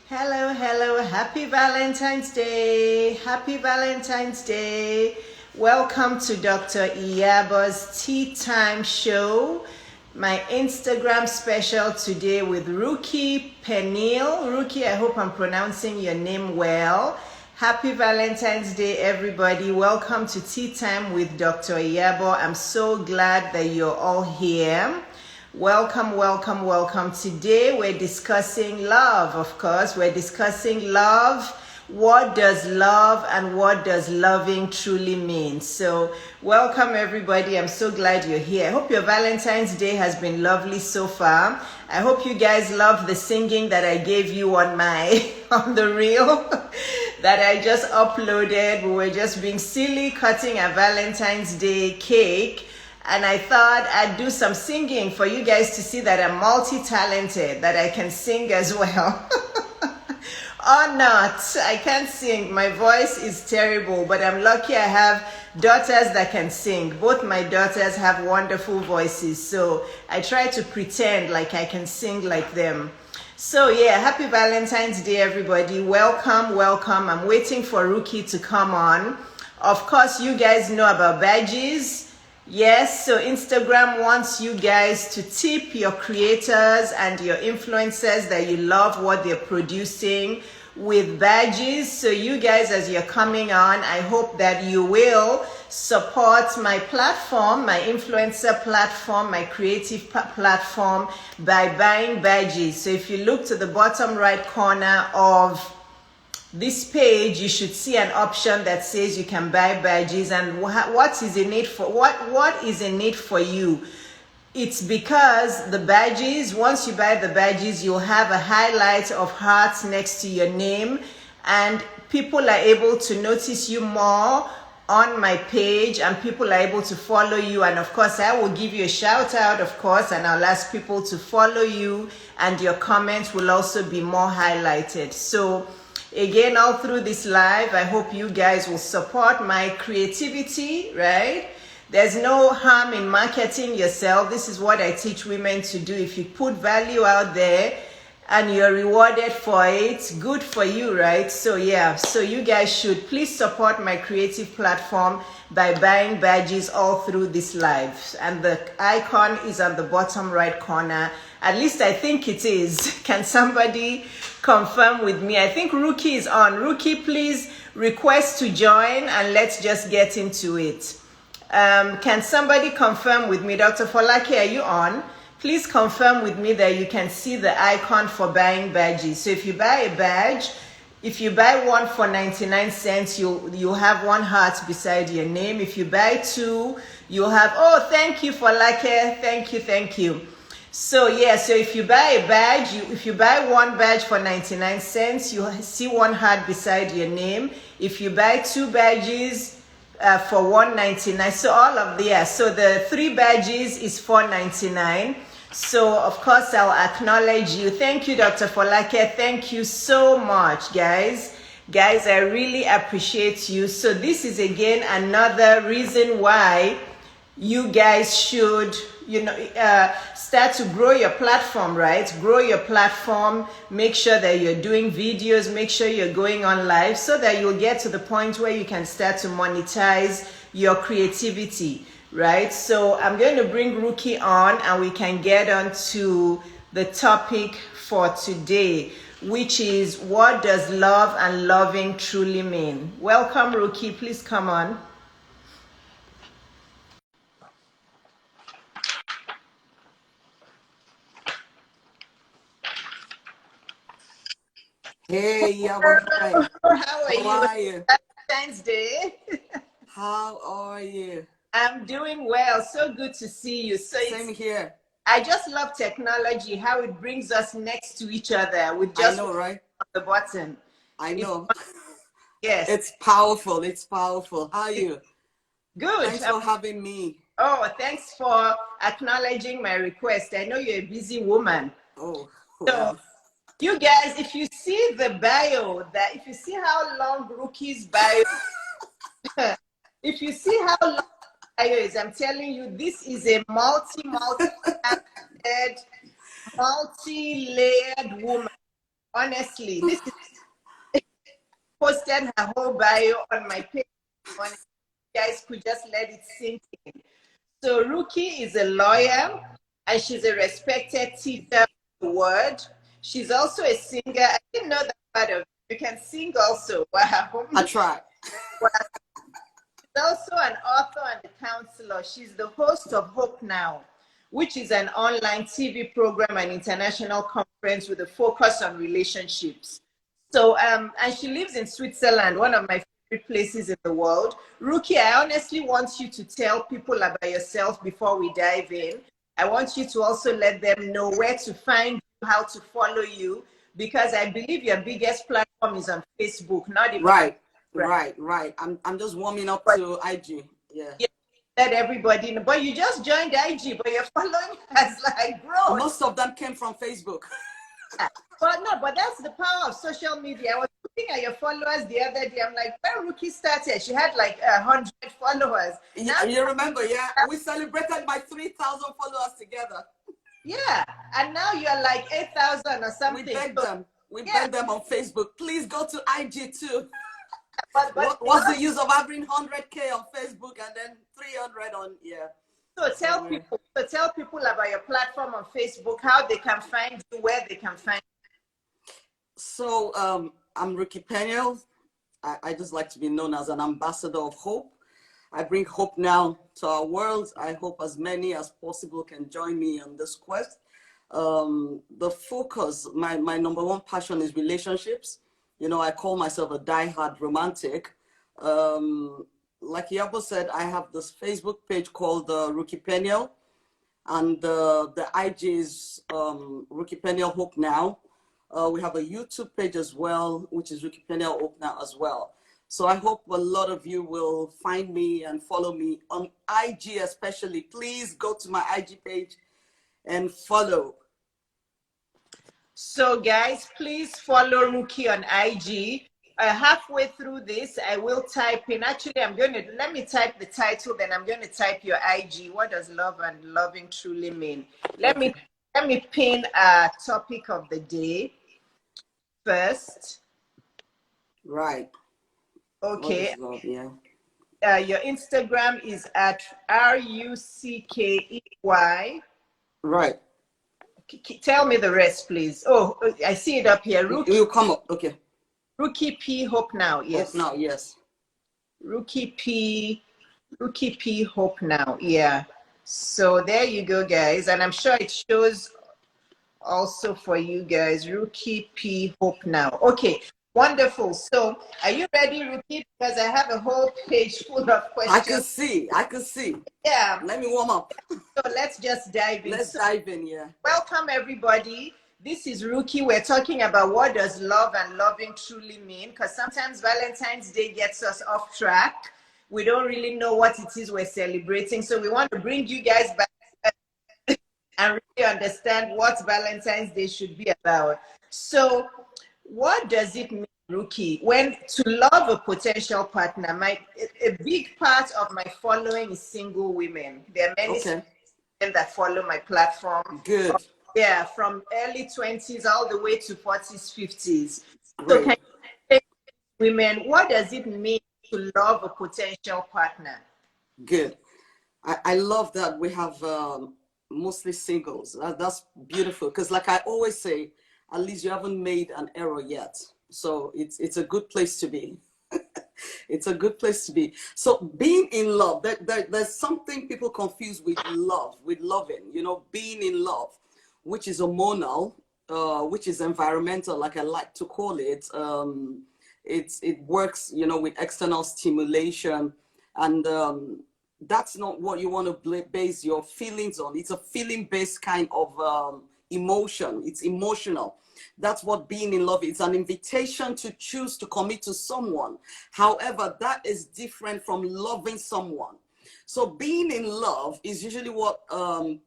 Hello, hello, happy Valentine's Day. Happy Valentine's Day. Welcome to Dr. IYABO's Tea Time Show. My Instagram special today with Ruckey Peniel. Ruckey, I hope I'm pronouncing your name well. Happy Valentine's Day, everybody. Welcome to Tea Time with Dr. IYABO. I'm so glad that you're all here. Welcome, welcome, welcome. Today we're discussing love, of course. We're discussing love. What does love and what does loving truly mean? So welcome, everybody. I'm so glad you're here. I hope your Valentine's Day has been lovely so far. I hope you guys love the singing that I gave you on the reel that I just uploaded. We were just being silly, cutting a Valentine's Day cake. And I thought I'd do some singing for you guys to see that I'm multi-talented, that I can sing as well. Or not, I can't sing. My voice is terrible, but I'm lucky I have daughters that can sing. Both my daughters have wonderful voices, so I try to pretend like I can sing like them. So yeah, happy Valentine's Day, everybody. Welcome, welcome. I'm waiting for Ruckey to come on. Of course, you guys know about badges. Yes, so Instagram wants you guys to tip your creators and your influencers that you love what they're producing with badges. So you guys, as you're coming on, I hope that you will support my platform, my influencer platform, my creative platform by buying badges. So if you look to the bottom right corner of this page, you should see an option that says you can buy badges. And what is in it for? What is in it for you? It's because the badges, once you buy the badges, you'll have a highlight of hearts next to your name, and people are able to notice you more on my page, and people are able to follow you. And of course, I will give you a shout out, of course, and I'll ask people to follow you, and your comments will also be more highlighted. So again, all through this live, I hope you guys will support my creativity, right? There's no harm in marketing yourself. This is what I teach women to do. If you put value out there and you're rewarded for it, good for you, right? So yeah, so you guys should please support my creative platform by buying badges all through this live. And the icon is on the bottom right corner. At least I think it is. Can somebody confirm with me? I think Ruckey is on. Ruckey, please request to join and let's just get into it. Can somebody confirm with me? Dr. Folake, are you on? Please confirm with me that you can see the icon for buying badges. So if you buy a badge, if you buy one for 99 cents, you'll have one heart beside your name. If you buy two, you'll have, oh, thank you, Folake. Thank you, thank you. So yeah, so if you buy a badge, if you buy one badge for 99 cents, you see one heart beside your name. If you buy two badges for $1.99, so all of the, so the 3 badges is $4.99. So of course I'll acknowledge you. Thank you, Dr. Folake. Thank you so much, guys. Guys, I really appreciate you. So this is again another reason why you guys should, start to grow your platform, right? Grow your platform, make sure that you're doing videos, make sure you're going on live so that you'll get to the point where you can start to monetize your creativity, right? So I'm going to bring Ruckey on and we can get on to the topic for today, which is what does love and loving truly mean? Welcome, Ruckey. Please come on. Hey, IYABO, hi. How are you? Valentine's Day. How are you? I'm doing well. So good to see you. So Same here. I just love technology, how it brings us next to each other with just I know, right? the button. I know. Yes. It's powerful. It's powerful. How are you? Good. Thanks for having me. Oh, thanks for acknowledging my request. I know you're a busy woman. Oh, So well. you guys, if you see the bio, if you see how long Ruckey's bio, if you see how long the bio is, I'm telling you, this is a multi-layered woman. Honestly, this is posted her whole bio on my page. You guys could just let it sink in. So Ruckey is a lawyer and she's a respected teacher of the word. She's also a singer. I didn't know that part of it. You can sing also. Wow. I try. Wow. She's also an author and a counselor. She's the host of Hope Now, which is an online TV program and international conference with a focus on relationships. So, and she lives in Switzerland, one of my favorite places in the world. Ruckey, I honestly want you to tell people about yourself before we dive in. I want you to also let them know where to find you, how to follow you, because I believe your biggest platform is on Facebook, not even right. I'm just warming up to IG. Yeah. Let everybody know. But you just joined IG, but your following has like grown. Most of them came from Facebook. But no, but that's the power of social media. I was looking at your followers the other day. I'm like, when Ruckey started, she had like 100 followers. Yeah, you remember, yeah? We celebrated my 3,000 followers together. Yeah, and now you're like 8,000 or something. We begged them. We begged them on Facebook. Please go to IG too. But what's the use of having 100K on Facebook and then 300 on, yeah. So tell people about your platform on Facebook, how they can find you, where they can find you. So I'm Ruckey Peniel. I just like to be known as an ambassador of hope. I bring hope now to our world. I hope as many as possible can join me on this quest. The focus, my number one passion is relationships. You know, I call myself a diehard romantic. Like IYABO said, I have this Facebook page called Ruckey Peniel, and the IG is Ruckey Peniel Hope Now. We have a YouTube page as well, which is Ruckey Peniel Hope Now as well. So I hope a lot of you will find me and follow me on IG especially. Please go to my IG page and follow. So guys, please follow Ruckey on IG. Halfway through this, I will type in, actually, let me type the title, then I'm going to type your IG. What does love and loving truly mean? Let me pin a topic of the day first. Right. Okay. Love, yeah. Your Instagram is at RUCKEY. Right. Tell me the rest, please. Oh, I see it up here. It will come up. Okay. Ruckey P Hope Now. Yes. Hope Now. Yes. Ruckey P Hope Now. Yeah. So there you go, guys, and I'm sure it shows also for you guys. Ruckey P Hope Now. Okay. Wonderful. So are you ready, Ruckey? Because I have a whole page full of questions. I can see. Yeah. Let me warm up. So let's just dive in. Let's dive in, yeah. Welcome, everybody. This is Ruckey. We're talking about what does love and loving truly mean, because sometimes Valentine's Day gets us off track. We don't really know what it is we're celebrating. So we want to bring you guys back and really understand what Valentine's Day should be about. So what does it mean, Ruckey, when to love a potential partner? A big part of my following is single women. There are many women that follow my platform. Good. Yeah, from early 20s all the way to 40s, 50s. Great. So can you say, women, what does it mean to love a potential partner? Good. I love that we have mostly singles. That's beautiful, because like I always say, at least you haven't made an error yet. So it's a good place to be. It's a good place to be. So being in love, there's something people confuse with love, with loving, you know, being in love, which is hormonal, which is environmental, like I like to call it. It works, you know, with external stimulation, and that's not what you want to base your feelings on. It's a feeling-based kind of emotion. It's emotional. That's what being in love is. It's an invitation to choose to commit to someone. However, that is different from loving someone. So being in love is usually what a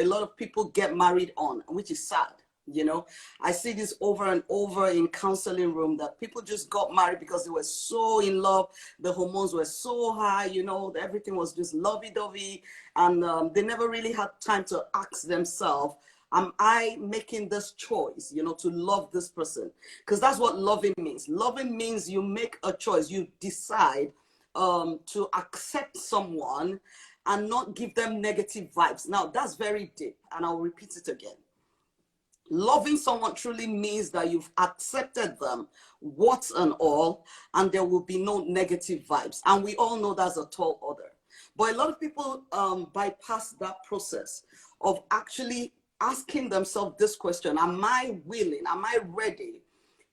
lot of people get married on, which is sad. You know, I see this over and over in counseling room, that people just got married because they were so in love. The hormones were so high, you know, everything was just lovey-dovey, and they never really had time to ask themselves, Am I making this choice, you know, to love this person? Because that's what loving means. Loving means you make a choice. You decide to accept someone and not give them negative vibes. Now, that's very deep, and I'll repeat it again. Loving someone truly means that you've accepted them, warts and all, and there will be no negative vibes. And we all know that's a tall order. But a lot of people bypass that process of actually asking themselves this question: am I willing, am I ready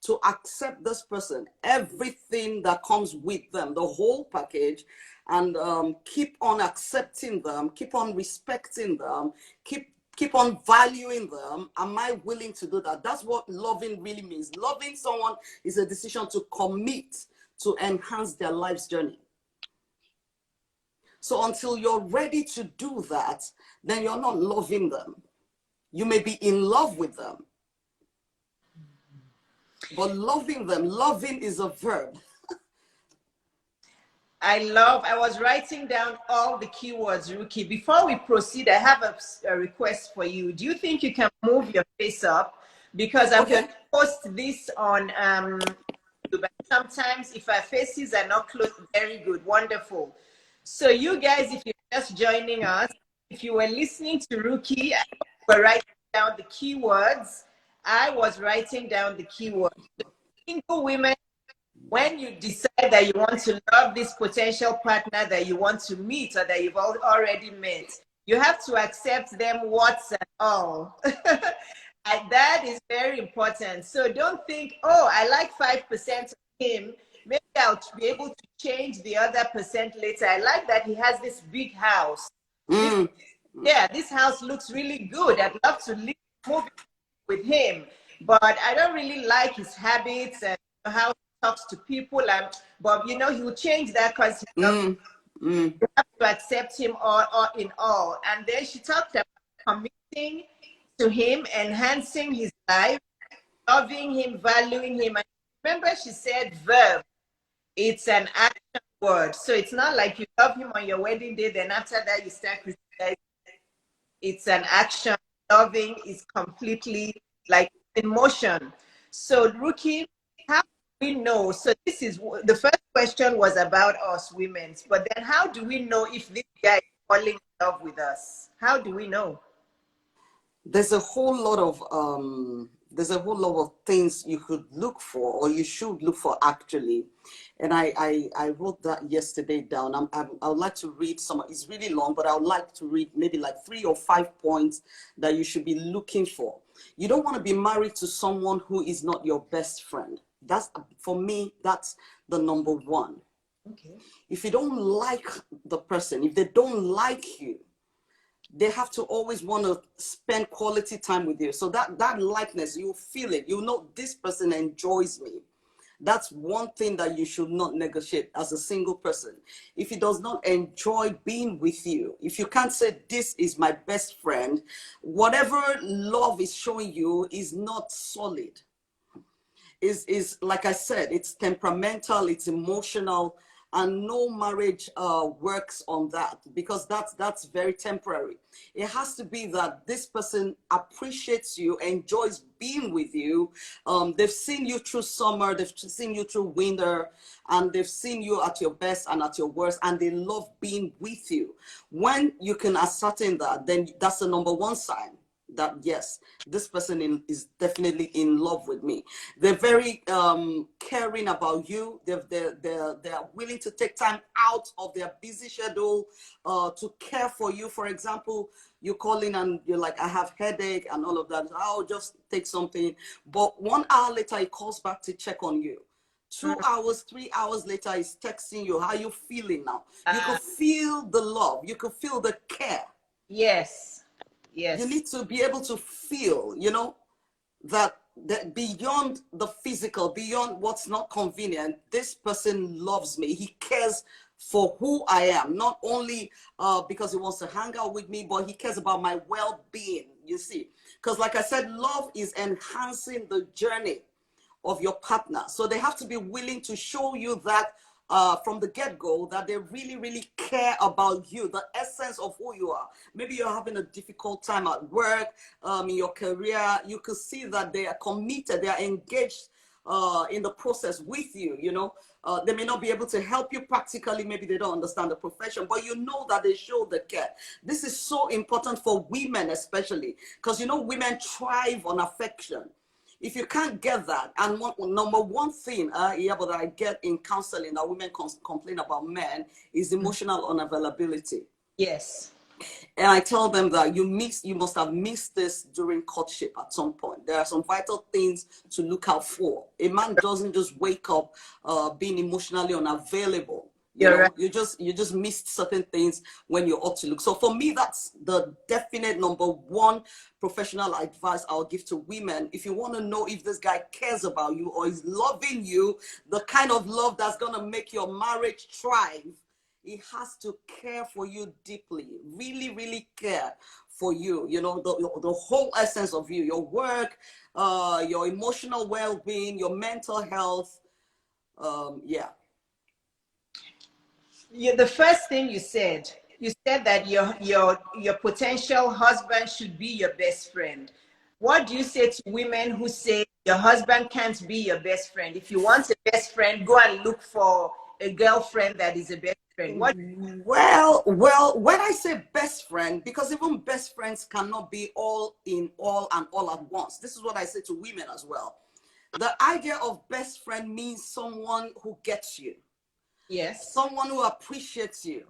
to accept this person, everything that comes with them, the whole package, and keep on accepting them, keep on respecting them, keep on valuing them? Am I willing to do that? That's what loving really means. Loving someone is a decision to commit to enhance their life's journey. So until you're ready to do that, then you're not loving them. You may be in love with them, but loving them, loving is a verb. I was writing down all the keywords, Ruckey. Before we proceed, I have a request for you. Do you think you can move your face up? Because I'm going to post this on but sometimes if our faces are not close, very good, wonderful. So you guys, if you're just joining us, if you were listening to Ruckey, I were writing down the keywords. I was writing down the keywords. Single women, when you decide that you want to love this potential partner that you want to meet or that you've already met, you have to accept them, warts and all. And that is very important. So don't think, oh, I like 5% of him. Maybe I'll be able to change the other percent later. I like that he has this big house. This house looks really good. I'd love to move with him. But I don't really like his habits and how talks to people, and but you know, he will change that because you have to accept him all in all. And then she talked about committing to him, enhancing his life, loving him, valuing him. And remember, she said verb. It's an action word. So it's not like you love him on your wedding day, then after that you start criticizing. It's an action. Loving is completely like in motion. So Ruckey, how we know? So this is the first question was about us women, but then how do we know if this guy is falling in love with us? How do we know? There's a whole lot of things you could look for, or you should look for actually. And I wrote that yesterday down. I would like to read some. It's really long, but I would like to read maybe like 3 or 5 points that you should be looking for. You don't want to be married to someone who is not your best friend. That's, for me, that's the number one. Okay. If you don't like the person, if they don't like you, they have to always want to spend quality time with you. So that likeness, you feel it. You know, this person enjoys me. That's one thing that you should not negotiate as a single person. If he does not enjoy being with you, if you can't say, this is my best friend, whatever love is showing you is not solid. Is like I said, it's temperamental, it's emotional, and no marriage works on that, because that's very temporary. It has to be that this person appreciates you, enjoys being with you. They've seen you through summer, they've seen you through winter, and they've seen you at your best and at your worst, and they love being with you. When you can ascertain that, then that's the number one sign that yes, this person is definitely in love with me. They're very caring about you. They're willing to take time out of their busy schedule to care for you. For example, you call in and you're like, I have headache and all of that. I'll just take something. But 1 hour later, he calls back to check on you. 2 hours, 3 hours later, he's texting you. How are you feeling now? You can feel the love. You can feel the care. Yes. Yes. You need to be able to feel, you know, that beyond the physical, beyond what's not convenient, this person loves me. He cares for who I am, not only because he wants to hang out with me, but he cares about my well-being, you see. Because like I said, love is enhancing the journey of your partner. So they have to be willing to show you that from the get-go that they really, really care about you, the essence of who you are. Maybe you're having a difficult time at work, in your career. You can see that they are committed, they are engaged in the process with you, you know. They may not be able to help you practically. Maybe they don't understand the profession, but you know that they show the care. This is so important for women, especially because, you know, women thrive on affection. If you can't get that, and number one thing, but I get in counseling that women complain about men is emotional unavailability. Yes. And I tell them that you must have missed this during courtship at some point. There are some vital things to look out for. A man doesn't just wake up being emotionally unavailable. You know, Right. you just missed certain things when you ought to look. So for me, that's the definite number one professional advice I'll give to women. If you want to know if this guy cares about you or is loving you, the kind of love that's going to make your marriage thrive, he has to care for you deeply, really, really care for you. You know, the whole essence of you, your work, your emotional well-being, your mental health. Yeah. The first thing you said that your potential husband should be your best friend. What do you say to women who say your husband can't be your best friend? If you want a best friend, go and look for a girlfriend that is a best friend. Well, when I say best friend, because even best friends cannot be all in all and all at once. This is what I say to women as well. The idea of best friend means someone who gets you. Yes. Someone who appreciates you.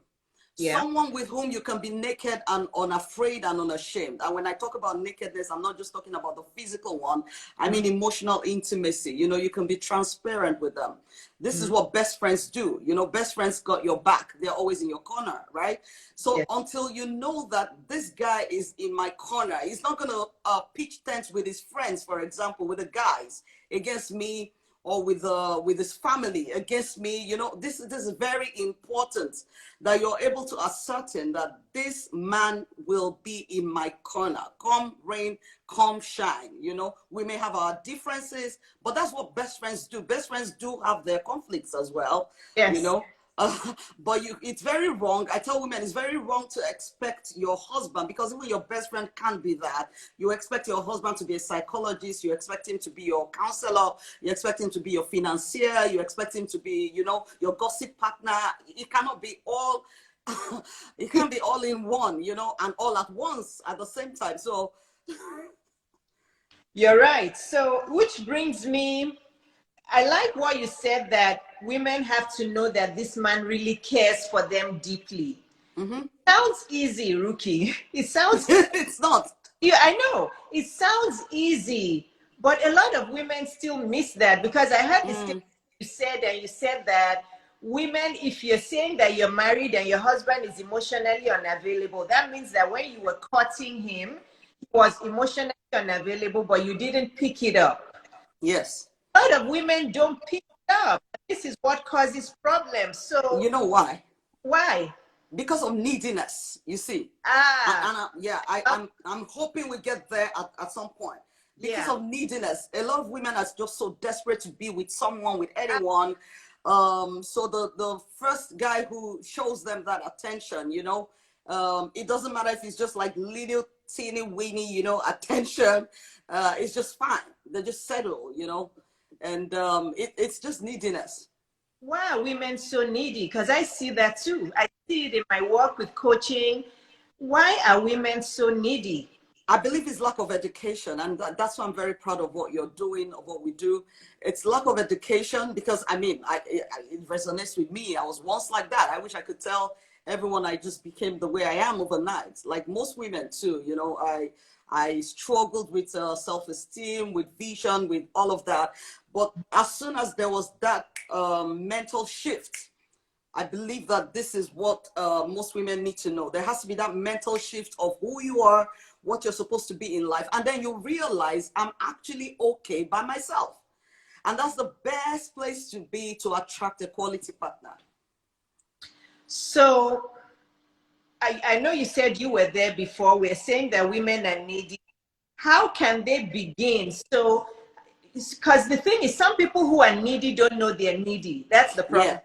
Yeah. Someone with whom you can be naked and unafraid and unashamed. And when I talk about nakedness, I'm not just talking about the physical one. I mean emotional intimacy. You know, you can be transparent with them. This is what best friends do. You know, best friends got your back. They're always in your corner, right? So until you know that this guy is in my corner, he's not going to pitch tents with his friends, for example, with the guys against me, or with his family against me. You know, this is very important that you're able to ascertain that this man will be in my corner, come rain, come shine. You know, we may have our differences, but that's what best friends do. Best friends do have their conflicts as well. Yes. You know, but it's very wrong. I tell women it's very wrong to expect your husband, because even your best friend can't be that. You expect your husband to be a psychologist, you expect him to be your counselor, you expect him to be your financier, you expect him to be, you know, your gossip partner. It cannot be all it can't be all in one, you know, and all at once at the same time. So you're right. So which brings me, I like what you said, that women have to know that this man really cares for them deeply. Sounds easy, Ruckey. It sounds it's not. Yeah, I know. It sounds easy, but a lot of women still miss that, because I heard this thing you said that women, if you're saying that you're married and your husband is emotionally unavailable, that means that when you were courting him, he was emotionally unavailable, but you didn't pick it up. Yes. A lot of women don't pick it up. This is what causes problems. So you know why? Why? Because of neediness, you see. I'm hoping we get there at some point. Because of neediness. A lot of women are just so desperate to be with someone, with anyone. So the first guy who shows them that attention, you know, it doesn't matter if it's just like little teeny weeny, you know, attention. It's just fine. They just settle, you know. And it's just neediness. Why are women so needy? Because I see that too. I see it in my work with coaching. Why are women so needy? I believe it's lack of education, and that's why I'm very proud of what you're doing, of what we do. It's lack of education, because I mean, it resonates with me. I was once like that. I wish I could tell everyone I just became the way I am overnight. Like most women too, you know, I struggled with self-esteem, with vision, with all of that. But as soon as there was that mental shift, I believe that this is what most women need to know. There has to be that mental shift of who you are, what you're supposed to be in life. And then you realize I'm actually okay by myself. And that's the best place to be to attract a quality partner. So I know you said you were there before. We're saying that women are needy. How can they begin? So, because the thing is, some people who are needy don't know they're needy. That's the problem.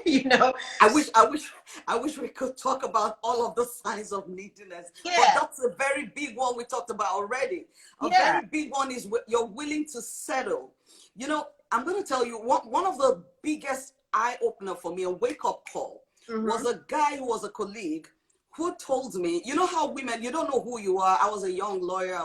you know. I wish we could talk about all of the signs of neediness. But Yeah, that's a very big one we talked about already. A yeah. very big one is you're willing to settle. You know, I'm going to tell you one of the biggest eye opener for me, a wake up call, was a guy who was a colleague who told me, you know how women, you don't know who you are. I was a young lawyer.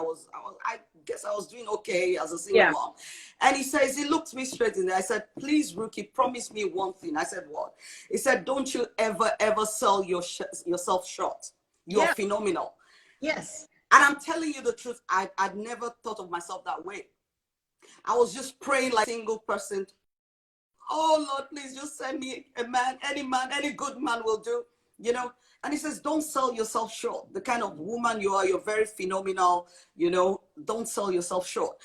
I guess I was doing okay as a single Yeah. mom. And he looked me straight in there. I said, please, Ruckey, promise me one thing. I said, what? He said, don't you ever sell yourself short. You're Yeah. phenomenal. Yes. And I'm telling you the truth, I'd never thought of myself that way. I was just praying like a single person. Oh, Lord, please just send me a man, any good man will do, you know. And he says, don't sell yourself short. The kind of woman you are, you're very phenomenal, you know, don't sell yourself short.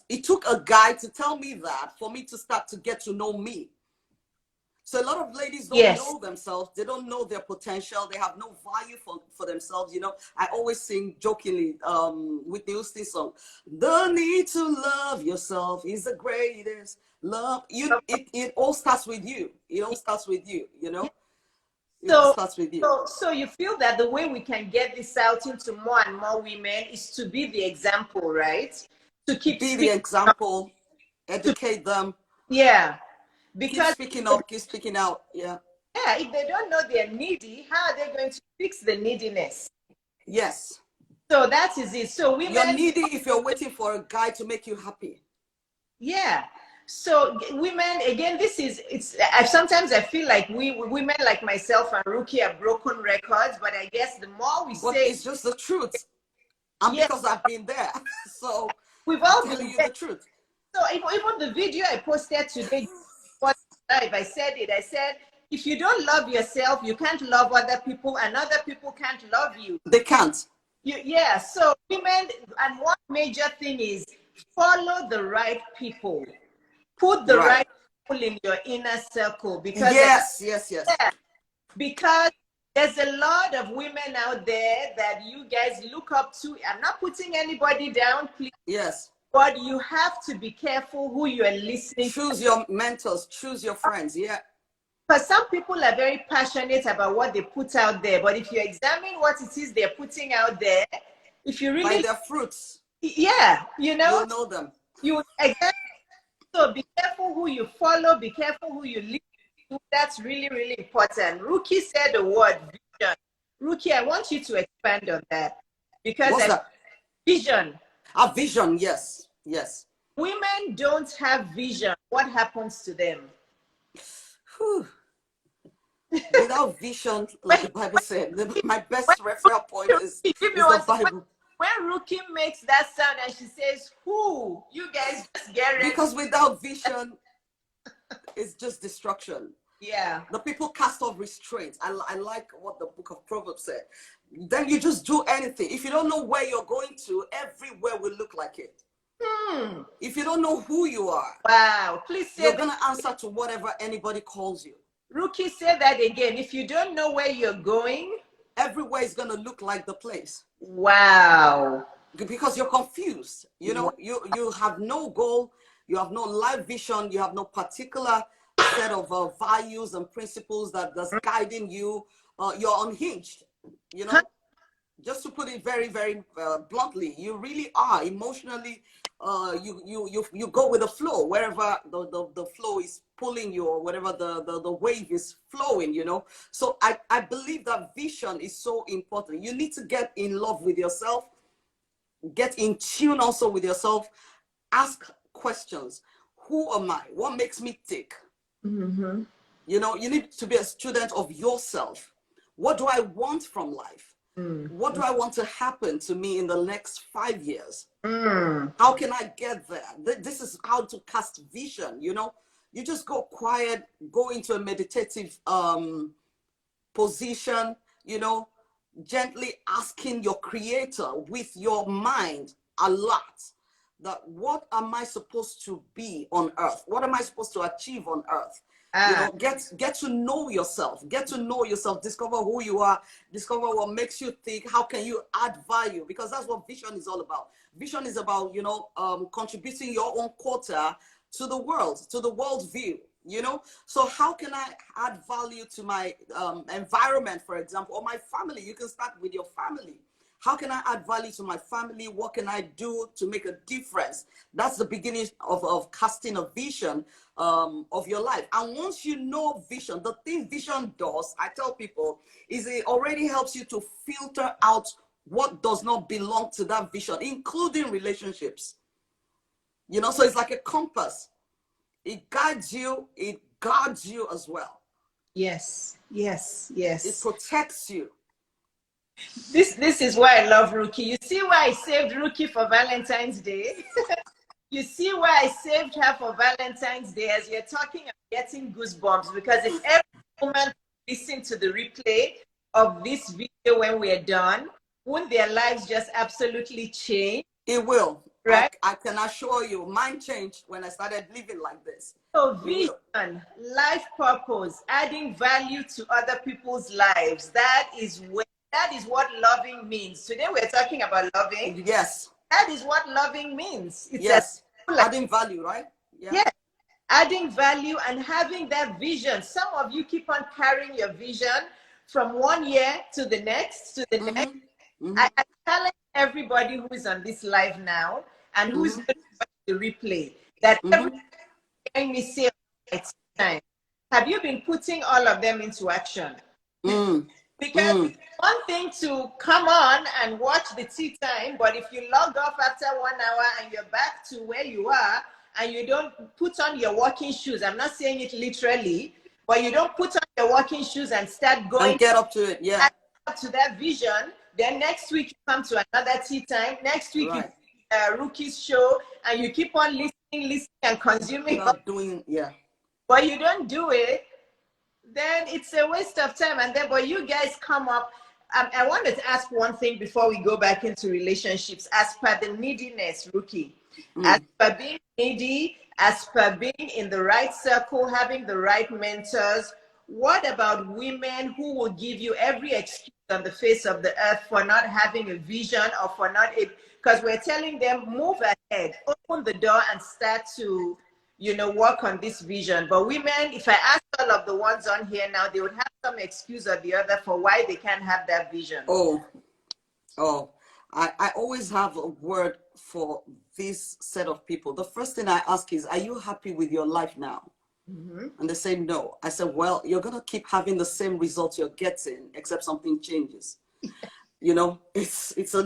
It took a guy to tell me that for me to start to get to know me. So a lot of ladies don't Yes. know themselves. They don't know their potential. They have no value for themselves. You know, I always sing jokingly Whitney Houston song, the need to love yourself is the greatest love. It all starts with you. It all starts with you, you know. It all So, starts with you. so you feel that the way we can get this out into more and more women is to be the example, right? To keep Be the speaking. example, To, educate them, yeah, keep because speaking up, keep speaking out. Yeah. yeah, if they don't know they're needy, how are they going to fix the neediness? Yes. So that is it. So You're women, needy if you're waiting for a guy to make you happy. yeah. So women, again, sometimes I feel like we women like myself and Ruckey are broken records, but I guess the more we But say, it's just the truth. And yeah, because I've been there, so we've I'm all telling been you there. the truth. So even the video I posted today, live, I said it. I said, if you don't love yourself, you can't love other people, and other people can't love you. They can't. Yeah. So women, and one major thing is follow the right people. Put the Right. right people in your inner circle because Yes, yes, yes. yeah, because there's a lot of women out there that you guys look up to. I'm not putting anybody down, please. Yes. But you have to be careful who you are listening to. Choose your mentors, choose your friends. Yeah. Because some people are very passionate about what they put out there. But if you examine what it is they're putting out there, if you By really, their fruits, yeah, you know, you'll know them. you exactly. So be careful who you follow, be careful who you listen to. That's really, really important. Ruckey said the word vision. Ruckey, I want you to expand on that because What's that? vision. A vision, yes. Yes. Women don't have vision. What happens to them? Whew. Without vision, like the Bible said, my When, best referral point is give me the one. Bible. When Ruckey makes that sound and she says, "Who?" You guys just get ready. Because without vision, it's just destruction. Yeah. The people cast off restraint. I like what the book of Proverbs said. Then you just do anything. If you don't know where you're going to, everywhere will look like it. If you don't know who you are, Wow. Please say you're that. going to answer to whatever anybody calls you. Ruckey, say that again. If you don't know where you're going, Everywhere is going to look like the place. wow. Because you're confused. You know, you have no goal, you have no life vision, you have no particular set of values and principles that's guiding you. You're unhinged, you know. Just to put it very, very bluntly, you really are emotionally. You go with the flow wherever the flow is pulling you, or whatever the wave is flowing. You know. So I believe that vision is so important. You need to get in love with yourself. Get in tune also with yourself. Ask questions. Who am I? What makes me tick? Mm-hmm. You know, you need to be a student of yourself. What do I want from life? What do I want to happen to me in the next 5 years? How can I get there? This is how to cast vision. You know, you just go quiet, go into a meditative position, you know, gently asking your creator with your mind a lot, that what am I supposed to be on earth? What am I supposed to achieve on earth? You know, get to know yourself, discover who you are, discover what makes you think, how can you add value? Because that's what vision is all about. Vision is about, you know, contributing your own quota to the world view, you know? So how can I add value to my environment, for example, or my family? You can start with your family. How can I add value to my family? What can I do to make a difference? That's the beginning of casting a vision of your life. And once you know vision, the thing vision does, I tell people, is it already helps you to filter out what does not belong to that vision, including relationships. You know, so it's like a compass. It guides you, it guards you as well. Yes, yes, yes. It protects you. This is why I love Ruckey. You see why I saved Ruckey for Valentine's Day? You see why I saved her for Valentine's Day? As you're talking, I'm getting goosebumps, because if every woman listen to the replay of this video when we're done, won't their lives just absolutely change? It will. Right? I can assure you, mine changed when I started living like this. So vision, life purpose, adding value to other people's lives. That is what loving means. Today we're talking about loving. Yes. That is what loving means. It's yes. Adding value, right? Yeah. Yes. Adding value and having that vision. Some of you keep on carrying your vision from one year to the next, to the next. I challenge everybody who is on this live now and who's going to watch the replay that every time we say it's time, have you been putting all of them into action? Because it's one thing to come on and watch the tea time, but if you log off after 1 hour and you're back to where you are and you don't put on your walking shoes, I'm not saying it literally, but you don't put on your walking shoes and start going and get up to it, up to that vision, then next week you come to another tea time, next week you Ruckey's show, and you keep on listening and consuming. But you don't do it, then it's a waste of time. And then, but you guys come up. I wanted to ask one thing before we go back into relationships. As per the neediness, Ruckey, as per being needy, as per being in the right circle, having the right mentors, what about women who will give you every excuse on the face of the earth for not having a vision or for not, because we're telling them, move ahead, open the door and start to, you know, work on this vision. But women, if I ask all of the ones on here now, they would have some excuse or the other for why they can't have that vision. I always have a word for this set of people. The first thing I ask is, are you happy with your life now? And they say no. I said, well, you're going to keep having the same results you're getting, except something changes. You know, it's a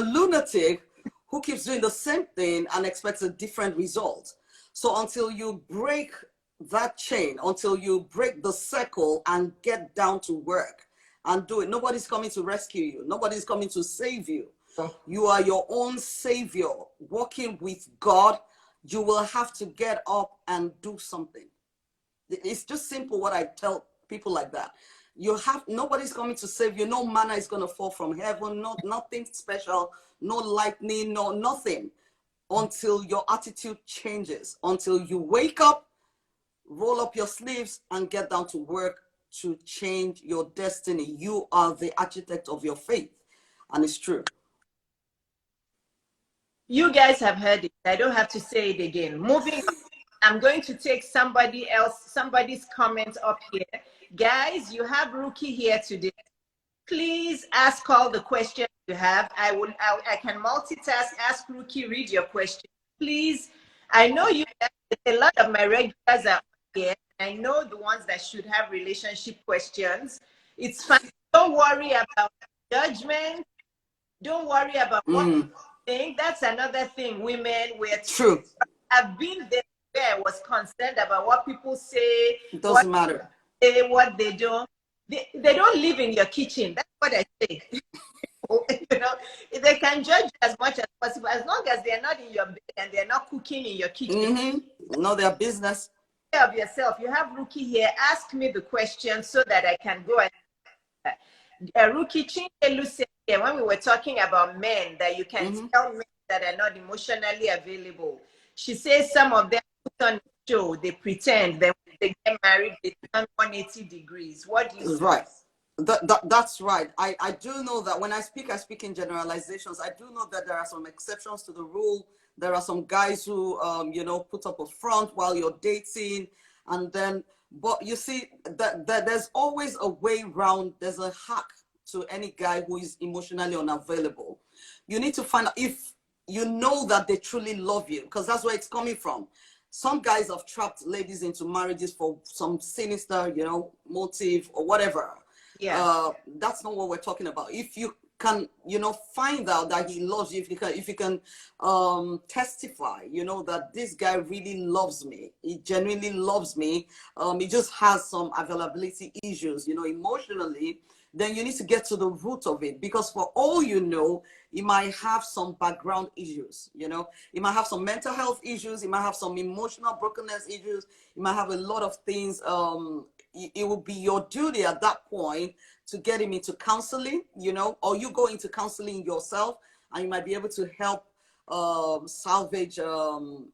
lunatic who keeps doing the same thing and expects a different result. So until you break that chain, until you break the circle and get down to work and do it, nobody's coming to rescue you. Nobody's coming to save you. You are your own savior. Walking with God, you will have to get up and do something. It's just simple what I tell people like that. Nobody's coming to save you. No manna is going to fall from heaven. Nothing special. No lightning. No nothing. Until your attitude changes. Until you wake up, roll up your sleeves, and get down to work to change your destiny. You are the architect of your faith. And it's true. You guys have heard it. I don't have to say it again. Moving on. I'm going to take somebody's comment up here. Guys, you have Ruckey here today. Please ask all the questions you have. I can multitask, ask Ruckey, read your question. Please, I know you guys, a lot of my regulars are here. I know the ones that should have relationship questions. It's fine. Don't worry about judgment. Don't worry about what people think. That's another thing. Women, we're true. I've been there where I was concerned about what people say. It doesn't matter. What they do. They don't live in your kitchen. That's what I say. You know, they can judge you as much as possible, as long as they're not in your bed and they're not cooking in your kitchen. Know their business. Take care of yourself. You have Ruckey here. Ask me the question so that I can go and Ruckey Chinelu said here, when we were talking about men, that you can tell men that are not emotionally available. She says some of them put on the show, they pretend, then when they get married, they turn 180 degrees. What do you say? Right. That's right. I do know that when I speak in generalizations. I do know that there are some exceptions to the rule. There are some guys who, you know, put up a front while you're dating, and then, but you see that there's always a way round. There's a hack to any guy who is emotionally unavailable. You need to find out if you know that they truly love you, because that's where it's coming from. Some guys have trapped ladies into marriages for some sinister, you know, motive or whatever. Yeah. That's not what we're talking about. If you can, you know, find out that he loves you, if you can testify, you know, that this guy really loves me, he genuinely loves me, he just has some availability issues, you know, emotionally, then you need to get to the root of it, because for all you know, he might have some background issues, you know, he might have some mental health issues, he might have some emotional brokenness issues, he might have a lot of things. It will be your duty at that point to get him into counseling, you know, or you go into counseling yourself, and you might be able to help salvage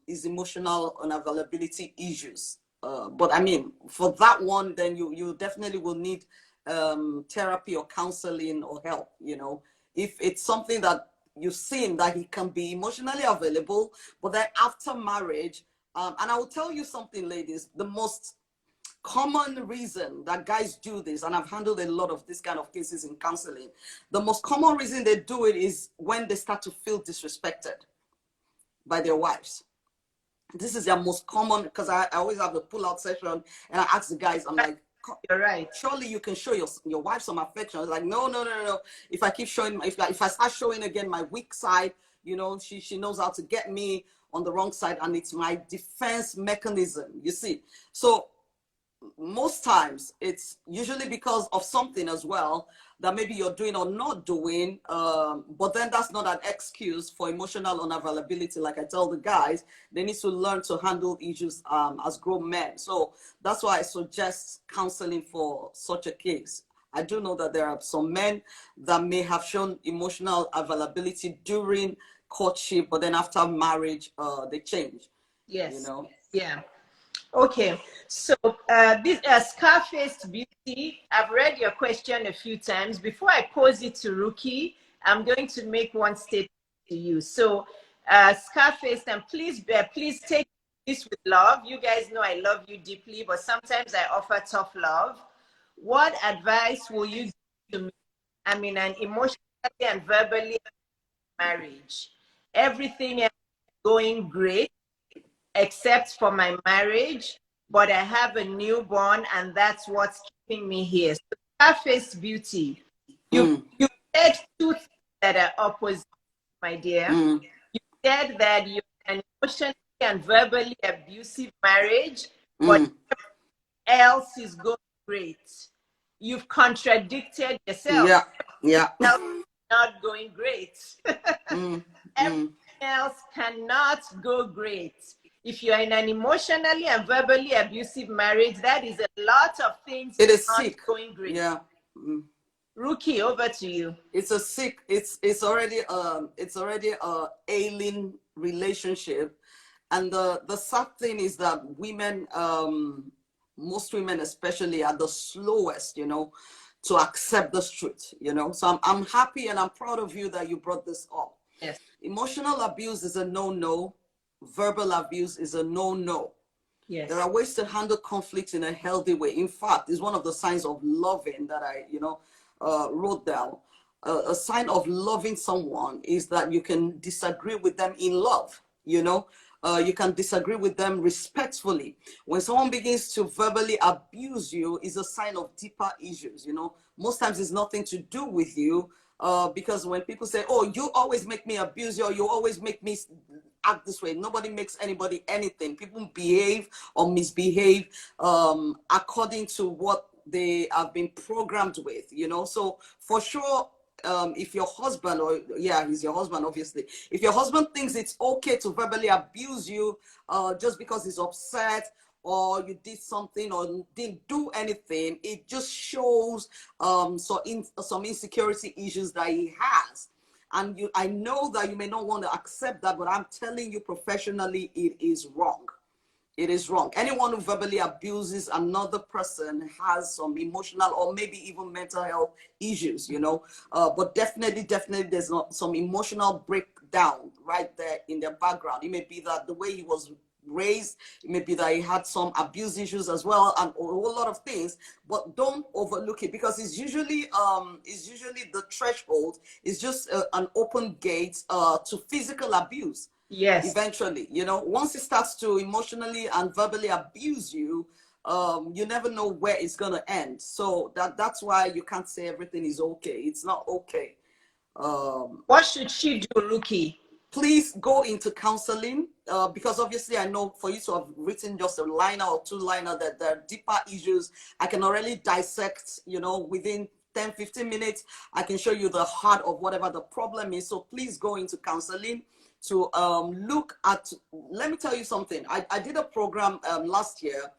his emotional unavailability issues. But I mean, for that one, then you definitely will need therapy or counseling or help, you know, if it's something that you've seen that he can be emotionally available, but then after marriage, and I will tell you something, ladies, the most common reason that guys do this, and I've handled a lot of this kind of cases in counseling, the most common reason they do it is when they start to feel disrespected by their wives. This is their most common, because I always have the pull-out session, and I ask the guys, I'm like, You're right. surely you can show your wife some affection. It's like, no. If I keep showing, if I start showing again my weak side, you know, she knows how to get me on the wrong side, and it's my defense mechanism, you see. So most times it's usually because of something as well that maybe you're doing or not doing, but then that's not an excuse for emotional unavailability. Like I tell the guys, they need to learn to handle issues as grown men. So that's why I suggest counseling for such a case. I do know that there are some men that may have shown emotional availability during courtship, but then after marriage they change. Yes. You know. Yeah. Okay, so this Scarface Beauty, I've read your question a few times. Before I pose it to Ruckey, I'm going to make one statement to you. So, Scarface, and please take this with love. You guys know I love you deeply, but sometimes I offer tough love. What advice will you give to me? I mean, an emotionally and verbally marriage. Everything is going great except for my marriage, but I have a newborn, and that's what's keeping me here. So, Scarface Beauty, you said two things that are opposite, my dear. You said that you're an emotionally and verbally abusive marriage, but else is going great. You've contradicted yourself. Yeah. Not going great. Everything else cannot go great. If you're in an emotionally and verbally abusive marriage, that is a lot of things. It is not sick. Going great. Yeah. Ruckey, over to you. It's a sick. It's already a ailing relationship, and the sad thing is that women, most women especially, are the slowest, you know, to accept this truth, you know. So I'm happy and I'm proud of you that you brought this up. Yes. Emotional abuse is a no-no. Verbal abuse is a no-no. Yes. There are ways to handle conflict in a healthy way. In fact, it's one of the signs of loving that I, you know, wrote down. A sign of loving someone is that you can disagree with them in love, you know. You can disagree with them respectfully. When someone begins to verbally abuse you, is a sign of deeper issues, you know. Most times it's nothing to do with you, because when people say, oh, you always make me abuse you, or you always make me act this way, nobody makes anybody anything. People behave or misbehave according to what they have been programmed with, you know. So for sure, if your husband, or yeah, he's your husband, obviously, if your husband thinks it's okay to verbally abuse you just because he's upset, or you did something or didn't do anything, it just shows some insecurity issues that he has. And I know that you may not want to accept that, but I'm telling you professionally, it is wrong. It is wrong. Anyone who verbally abuses another person has some emotional or maybe even mental health issues, you know. But definitely, there's some emotional down right there in their background. It may be that the way he was raised, it may be that he had some abuse issues as well, and a whole lot of things, but don't overlook it, because it's usually the threshold is just an open gate to physical abuse. Yes. Eventually, you know, once it starts to emotionally and verbally abuse you, you never know where it's going to end. So that's why you can't say everything is okay. It's not okay. What should she do, Ruckey? Please go into counseling, because obviously I know for you to have written just a liner or two liner that there are deeper issues. I can already dissect, you know, within 10-15 minutes. I can show you the heart of whatever the problem is. So please go into counseling to look at, let me tell you something. I did a program last year,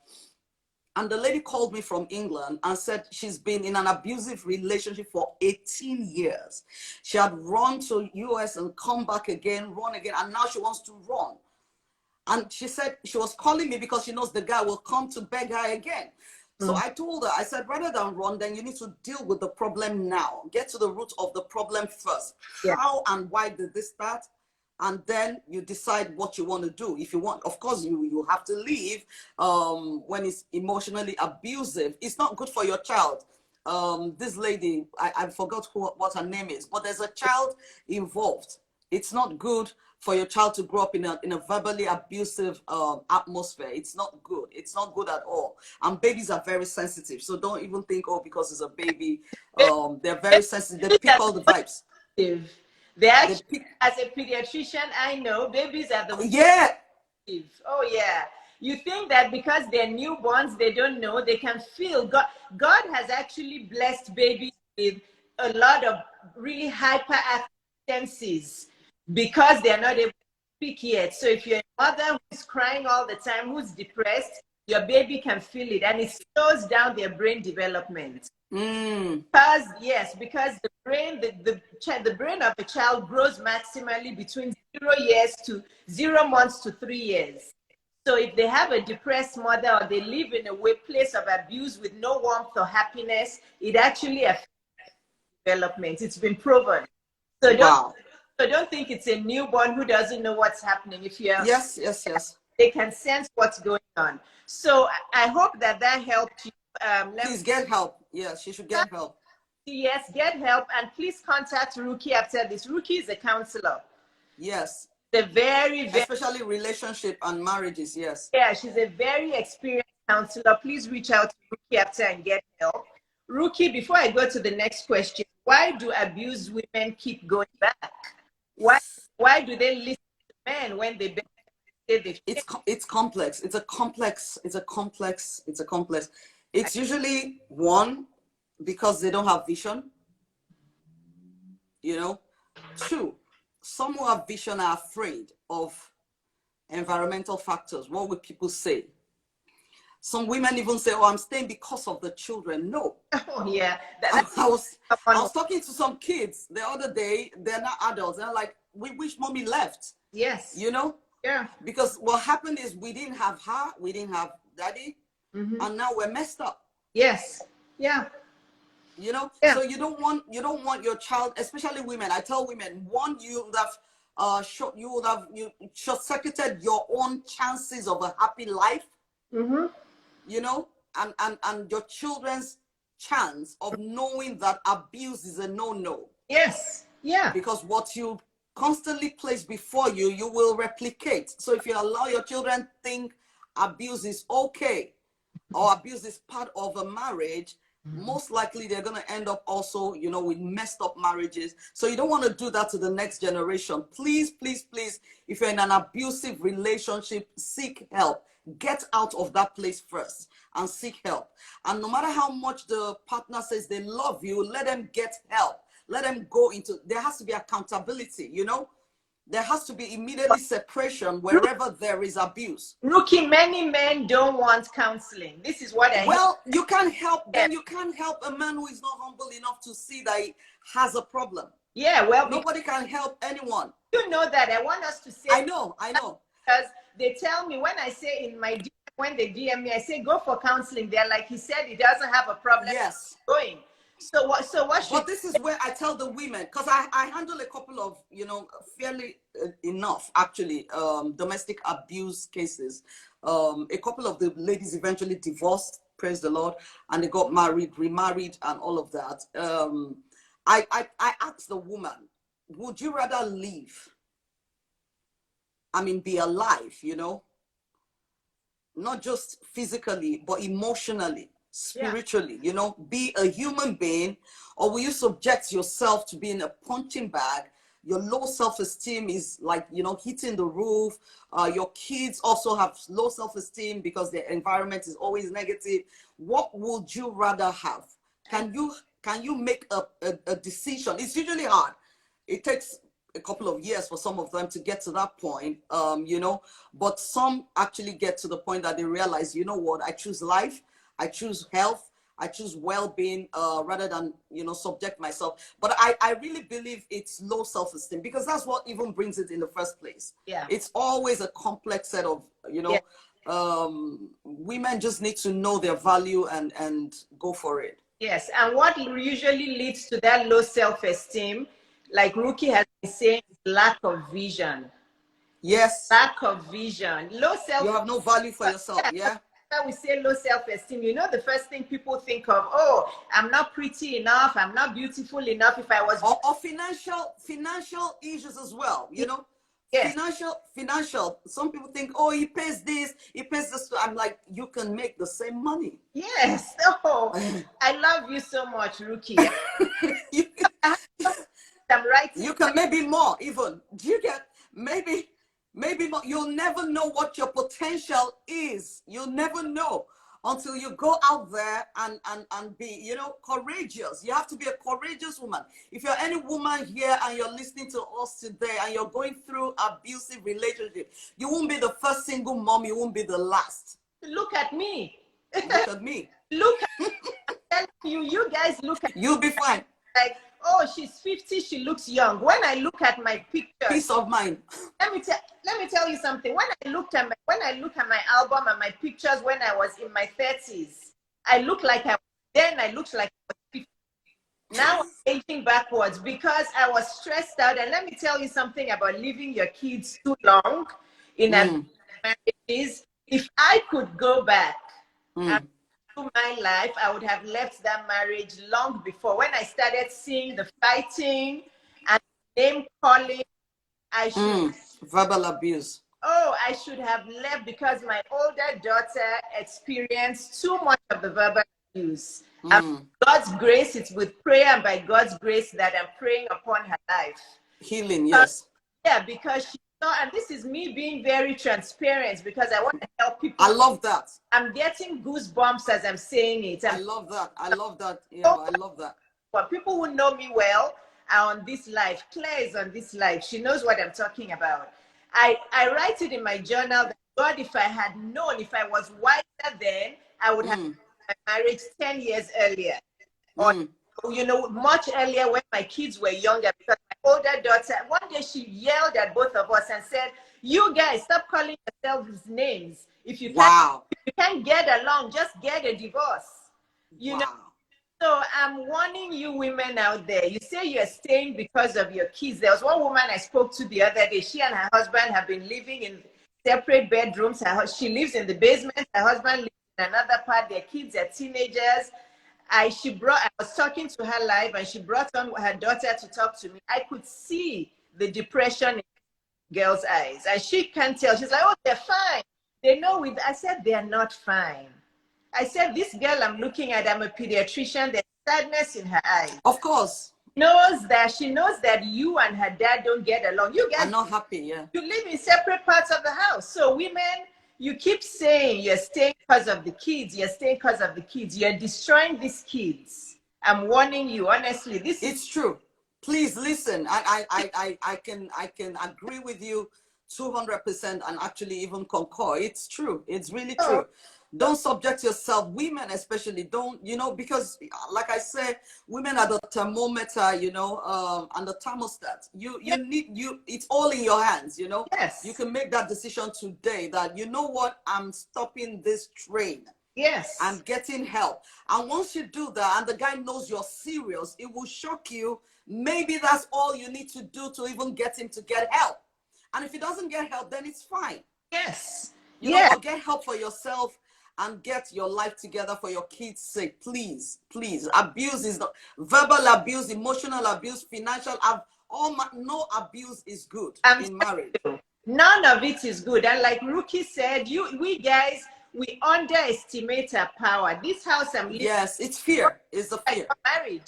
and the lady called me from England and said she's been in an abusive relationship for 18 years. She had run to US and come back again, run again, and now she wants to run. And she said she was calling me because she knows the guy will come to beg her again. So I told her, I said, rather than run, then you need to deal with the problem now. Get to the root of the problem first. Yeah. How and why did this start? And then you decide what you want to do. If you want, of course, you have to leave when it's emotionally abusive. It's not good for your child. This lady, I forgot what her name is, but there's a child involved. It's not good for your child to grow up in a verbally abusive atmosphere. It's not good. It's not good at all. And babies are very sensitive. So don't even think, oh, because it's a baby, they're very sensitive. They pick all the vibes. They actually, as a pediatrician, I know babies are the yeah. Oh yeah. You think that because they're newborns, they don't know, they can feel. God has actually blessed babies with a lot of really hyperactive senses because they're not able to speak yet. So if you're a mother who's crying all the time, who's depressed, your baby can feel it, and it slows down their brain development. Because the brain, the brain of a child grows maximally between 0 years to 0 months to 3 years. So if they have a depressed mother, or they live in a place of abuse with no warmth or happiness, it actually affects development. It's been proven. So don't think it's a newborn who doesn't know what's happening. If you're yes, they can sense what's going on. So I hope that helped you. Please get help. Yes, she should get help. Yes, get help, and please contact Ruckey after this. Ruckey is a counselor. Yes. The very especially relationship and marriages. Yes. Yeah, she's a very experienced counselor. Please reach out to Ruckey after and get help. Ruckey, before I go to the next question, why do abused women keep going back? Why do they listen to men when they say they? It's complex. It's usually one, because they don't have vision. You know, two, some who have vision are afraid of environmental factors. What would people say? Some women even say, oh, I'm staying because of the children. No. Oh, yeah. I was talking to some kids the other day. They're not adults. They're like, we wish mommy left. Yes. You know? Yeah. Because what happened is we didn't have her. We didn't have daddy. And now we're messed up. Yes. Yeah. You know? Yeah. So you don't want your child, especially women. I tell women, one, you would have short-circuited your own chances of a happy life. You know, and your children's chance of knowing that abuse is a no-no. Yes. Yeah. Because what you constantly place before you, you will replicate. So if you allow your children to think abuse is okay, or abuse is part of a marriage, most likely they're going to end up also, you know, with messed up marriages. So you don't want to do that to the next generation. Please, please, please, if you're in an abusive relationship, seek help. Get out of that place first and seek help. And no matter how much the partner says they love you, let them get help. Let them go into, there has to be accountability, you know? There has to be immediately separation wherever there is abuse. Ruckey, many men don't want counseling. This is what I Well, you can't help them. You can't help a man who is not humble enough to see that he has a problem. Yeah, well, nobody can help anyone. You know that. I want us to say. I know. Because they tell me when I say in my when they DM me, I say go for counseling. They're like, he said he doesn't have a problem. Yes. Going. So what should? But this is where I tell the women, because I handle a couple of, fairly enough, actually, domestic abuse cases. A couple of the ladies eventually divorced, praise the Lord, and they got married, remarried, and all of that. I asked the woman, would you rather live, be alive, not just physically, but emotionally, Yeah. spiritually, be a human being, or will you subject yourself to being a punching bag? Your low self-esteem is like, hitting the roof. Your kids also have low self-esteem because their environment is always negative. What would you rather have? Can you make a decision? It's usually hard. It takes a couple of years for some of them to get to that point, but some actually get to the point that they realize, you know what, I choose life, I choose health, I choose well-being, rather than, subject myself. But I really believe it's low self-esteem, because that's what even brings it in the first place. Yeah. It's always a complex set of, Yeah. Women just need to know their value and go for it. Yes, and what usually leads to that low self-esteem, like Ruckey has been saying, is lack of vision. Yes. Lack of vision. Low self. You have no value for yourself. Yeah. We say low self-esteem, the first thing people think of, oh, I'm not pretty enough, I'm not beautiful enough. If I was, or financial issues as well, yes. Financial. Some people think, oh, he pays this. I'm like, you can make the same money. Yes. Oh, I love you so much, Ruckey. I'm writing. You can maybe more even. Do you get maybe more? You'll never know what your potential is. You'll never know until you go out there and be, courageous. You have to be a courageous woman. If you're any woman here and you're listening to us today and you're going through abusive relationship, you won't be the first single mom. You won't be the last. Look at me. Look at me. Look at you guys look at. You'll be fine. Like, oh, she's 50, she looks young. When I look at my pictures, peace of mind. Let me tell you something. When I look at my album and my pictures when I was in my 30s, I look like I looked like I was 50. Now I'm aging backwards because I was stressed out. And let me tell you something about leaving your kids too long in marriages. If I could go back and do my life, I would have left that marriage long before. When I started seeing the fighting and name calling, I should verbal abuse. Oh, I should have left because my older daughter experienced too much of the verbal abuse. And God's grace, it's with prayer and by God's grace that I'm praying upon her life. Healing, yes. Yeah, because she saw, and this is me being very transparent because I want to help people. I love that. I'm getting goosebumps as I'm saying it. I love that. I love that. Yeah, I love that. But people who know me well are on this life. Claire is on this life. She knows what I'm talking about. I write it in my journal that God, if I had known, if I was wiser then, I would have my marriage 10 years earlier. Or, much earlier when my kids were younger, because my older daughter, one day she yelled at both of us and said, you guys, stop calling yourselves names. If you can't get along, just get a divorce. You know? So I'm warning you women out there. You say you're staying because of your kids. There was one woman I spoke to the other day. She and her husband have been living in separate bedrooms. She lives in the basement. Her husband lives in another part. Their kids are teenagers. I was talking to her live and she brought on her daughter to talk to me. I could see the depression in the girl's eyes. And she can't tell. She's like, oh, they're fine. They know I said, they're not fine. I said, this girl I'm looking at, I'm a pediatrician, there's sadness in her eyes. Of course. She knows that you and her dad don't get along. You guys are not happy, yeah. You live in separate parts of the house. So women, you keep saying you're staying because of the kids, you're staying because of the kids. You're destroying these kids. I'm warning you, honestly. It's true. Please listen. I can agree with you 200% and actually even concur. It's true. It's really true. Don't subject yourself, women especially, don't, because like I said, women are the thermometer, and the thermostat. It's all in your hands, Yes. You can make that decision today that, you know what, I'm stopping this train. Yes. and getting help. And once you do that and the guy knows you're serious, it will shock you. Maybe that's all you need to do to even get him to get help. And if he doesn't get help, then it's fine. Yes. You know, Yeah. but get help for yourself and get your life together for your kids' sake. Please, please. Abuse is not verbal abuse, emotional abuse, financial no abuse is good I'm in marriage. telling you, none of it is good. And like Ruckey said, we guys, we underestimate our power. This house I'm living, Yes, it's fear. It's the I fear. got married.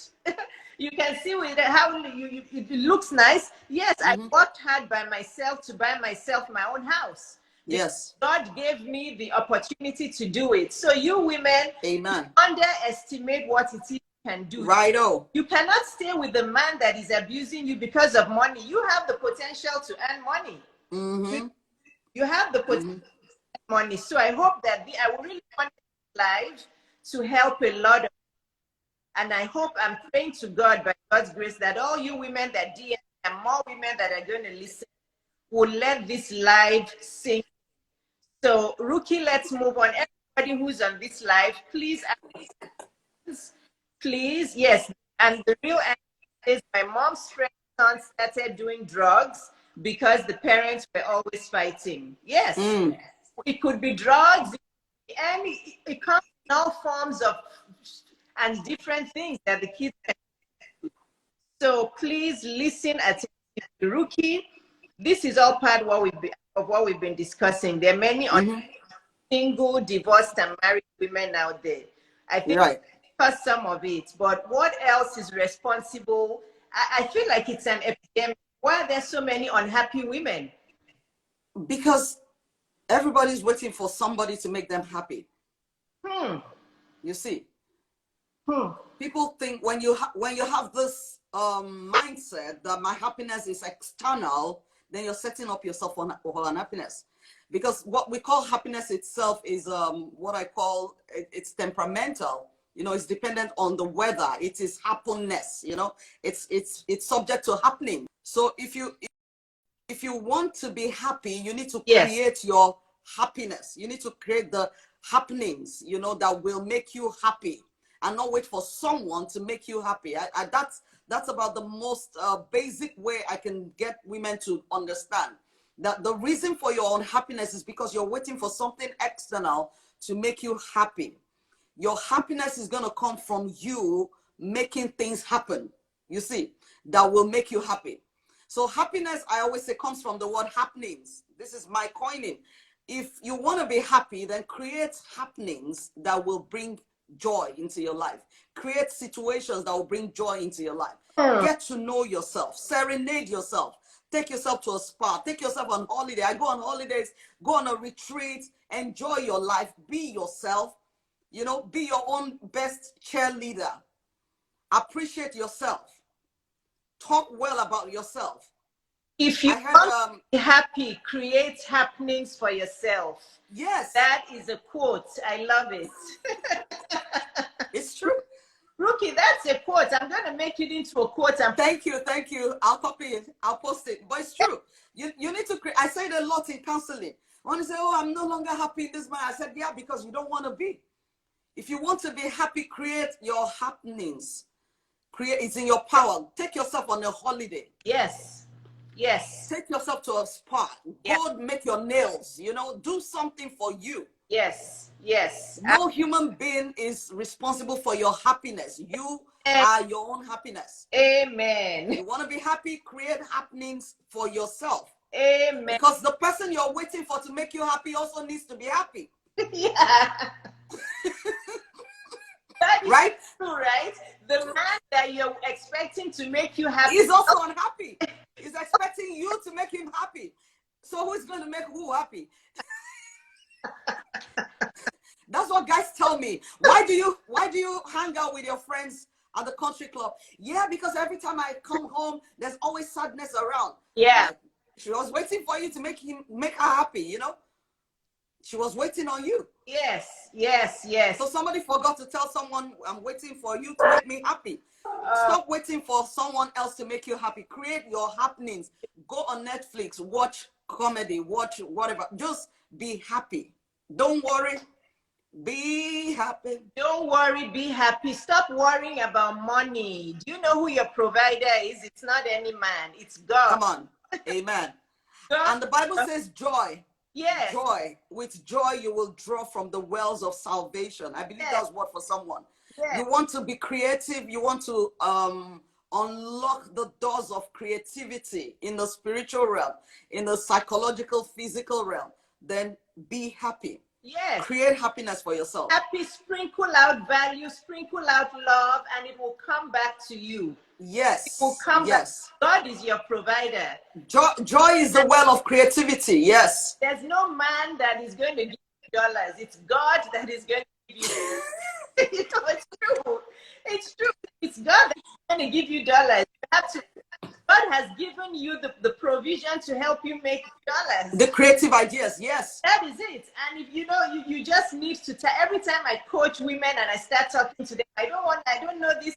You can see with how it looks nice. Yes, I worked hard by myself to buy myself my own house. Yes. God gave me the opportunity to do it. So you women, Amen. underestimate what it is you can do. Righto. You cannot stay with the man that is abusing you because of money. You have the potential to earn money. You have the potential to earn money. So I hope that I will really want this live to help a lot of, and I hope, I'm praying to God by God's grace that all you women that DM and more women that are going to listen will let this live sink. So Ruckey, let's move on. Everybody who's on this live, please, please, yes. And the real answer is my mom's friend's son started doing drugs because the parents were always fighting. Yes. It could be drugs, and it comes in all forms of and different things that the kids can do. So please listen attentively, Ruckey. This is all part of what we've been discussing. There are many single, divorced, and married women out there. I think because some of it, but what else is responsible? I feel like it's an epidemic. Why are there so many unhappy women? Because everybody's waiting for somebody to make them happy. You see, people think when you have this mindset that my happiness is external, then you're setting up yourself for unhappiness. Because what we call happiness itself is what I call it's temperamental. You know, it's dependent on the weather. It is happiness. You know, it's subject to happening. So if you want to be happy, you need to create your happiness. You need to create the happenings, you know, that will make you happy, and not wait for someone to make you happy. That's about the most basic way I can get women to understand that the reason for your unhappiness is because you're waiting for something external to make you happy. Your happiness is going to come from you making things happen, you see, that will make you happy. So happiness, I always say, comes from the word happenings. This is my coining. If you want to be happy, then create happenings that will bring joy into your life. Create situations that will bring joy into your life. Get to know yourself. Serenade yourself. Take yourself to a spa. Take yourself on holiday. I go on holidays. Go on a retreat. Enjoy your life. Be yourself. You know, be your own best cheerleader. Appreciate yourself. Talk well about yourself. If you want to be happy, create happenings for yourself. Yes. That is a quote. I love it. It's true. Ruckey, that's a quote. I'm going to make it into a quote. Thank you. Thank you. I'll copy it. I'll post it. But it's true. You need to create. I say it a lot in counseling. When you say, oh, I'm no longer happy in this man, I said, yeah, because you don't want to be. If you want to be happy, create your happenings. It's in your power. Take yourself on a holiday. Yes. Yes. Take yourself to a spa. Go make your nails. You know, do something for you. Yes. Yes. No human being is responsible for your happiness. You are your own happiness. Amen. You want to be happy, create happenings for yourself. Amen. Because the person you're waiting for to make you happy also needs to be happy. Yeah. That is right? True, right? The man that you're expecting to make you happy is also unhappy. He's expecting you to make him happy. So who's going to make who happy? That's what guys tell me. Why do you hang out with your friends at the country club? Yeah, because every time I come home, there's always sadness around. Yeah. Like, she was waiting for you to make her happy, you know? She was waiting on you. Yes, yes, yes. So somebody forgot to tell someone, I'm waiting for you to make me happy. Stop waiting for someone else to make you happy. Create your happenings. Go on Netflix, watch comedy, watch whatever. Just be happy. Don't worry. Be happy. Don't worry, be happy. Stop worrying about money. Do you know who your provider is? It's not any man, it's God. Come on. Amen. God. And the Bible says joy. Yes. Joy. With joy, you will draw from the wells of salvation. I believe Yes. that's what for someone. Yes. You want to be creative. You want to unlock the doors of creativity in the spiritual realm, in the psychological, physical realm. Then be happy. Yes. Create happiness for yourself. Happy, sprinkle out value, sprinkle out love, and it will come back to you. Yes. It will come back. God is your provider. Joy is the well of creativity. Yes. There's no man that is going to give you dollars. It's God that is going to give you. It's true. It's true. It's God that's going to give you dollars. You have to. God has given you the provision to help you make dollars. The creative ideas, yes. That is it. And if you know, you just need to tell. Every time I coach women and I start talking to them, I don't know this.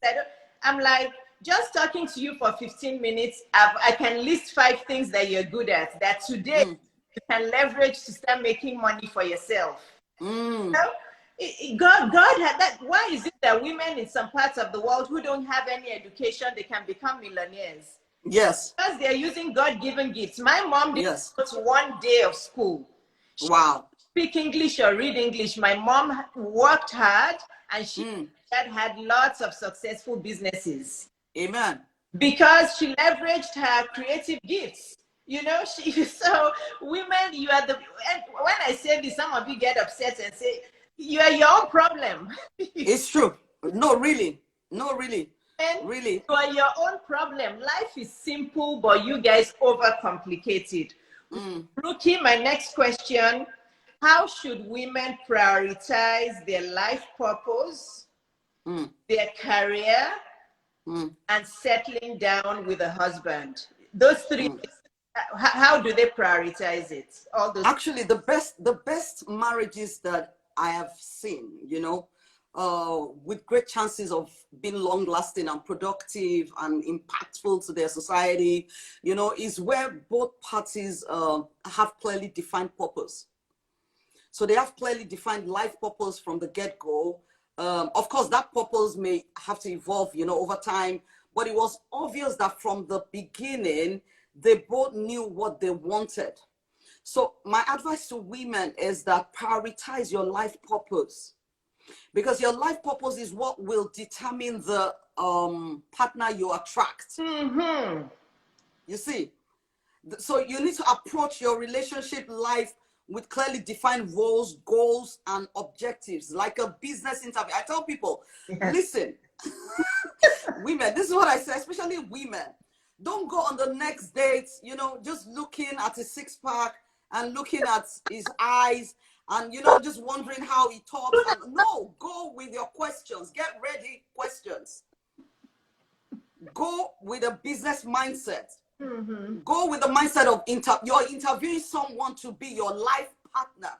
I'm like, just talking to you for 15 minutes, I can list 5 things that you're good at, that today you can leverage to start making money for yourself. You know? God had that. Why is it that women in some parts of the world who don't have any education, they can become millionaires? Yes. Because they're using God-given gifts. My mom didn't go to one day of school. She didn't speak English or read English. My mom worked hard, and she had lots of successful businesses. Amen. Because she leveraged her creative gifts. You know, so women, you are the, and when I say this, some of you get upset and say, you are your own problem. It's true. No, really. No, really. And really. You are your own problem. Life is simple, but you guys overcomplicate it. Ruckey, my next question, how should women prioritize their life purpose, their career, and settling down with a husband? Those 3 how do they prioritize it? All those. Actually, the best marriages that I have seen, you know, with great chances of being long lasting and productive and impactful to their society, you know, is where both parties have clearly defined purpose. So they have clearly defined life purpose from the get-go. Of course, that purpose may have to evolve, you know, over time, but it was obvious that from the beginning, they both knew what they wanted. So my advice to women is that prioritize your life purpose, because your life purpose is what will determine the partner you attract. You see, so you need to approach your relationship life with clearly defined roles, goals, and objectives, like a business interview. I tell people, listen, women, this is what I say, especially women. Don't go on the next date, you know, just looking at his six-pack and looking at his eyes and, you know, just wondering how he talks. And no, go with your questions. Get ready questions. Go with a business mindset. Go with the mindset of you're interviewing someone to be your life partner.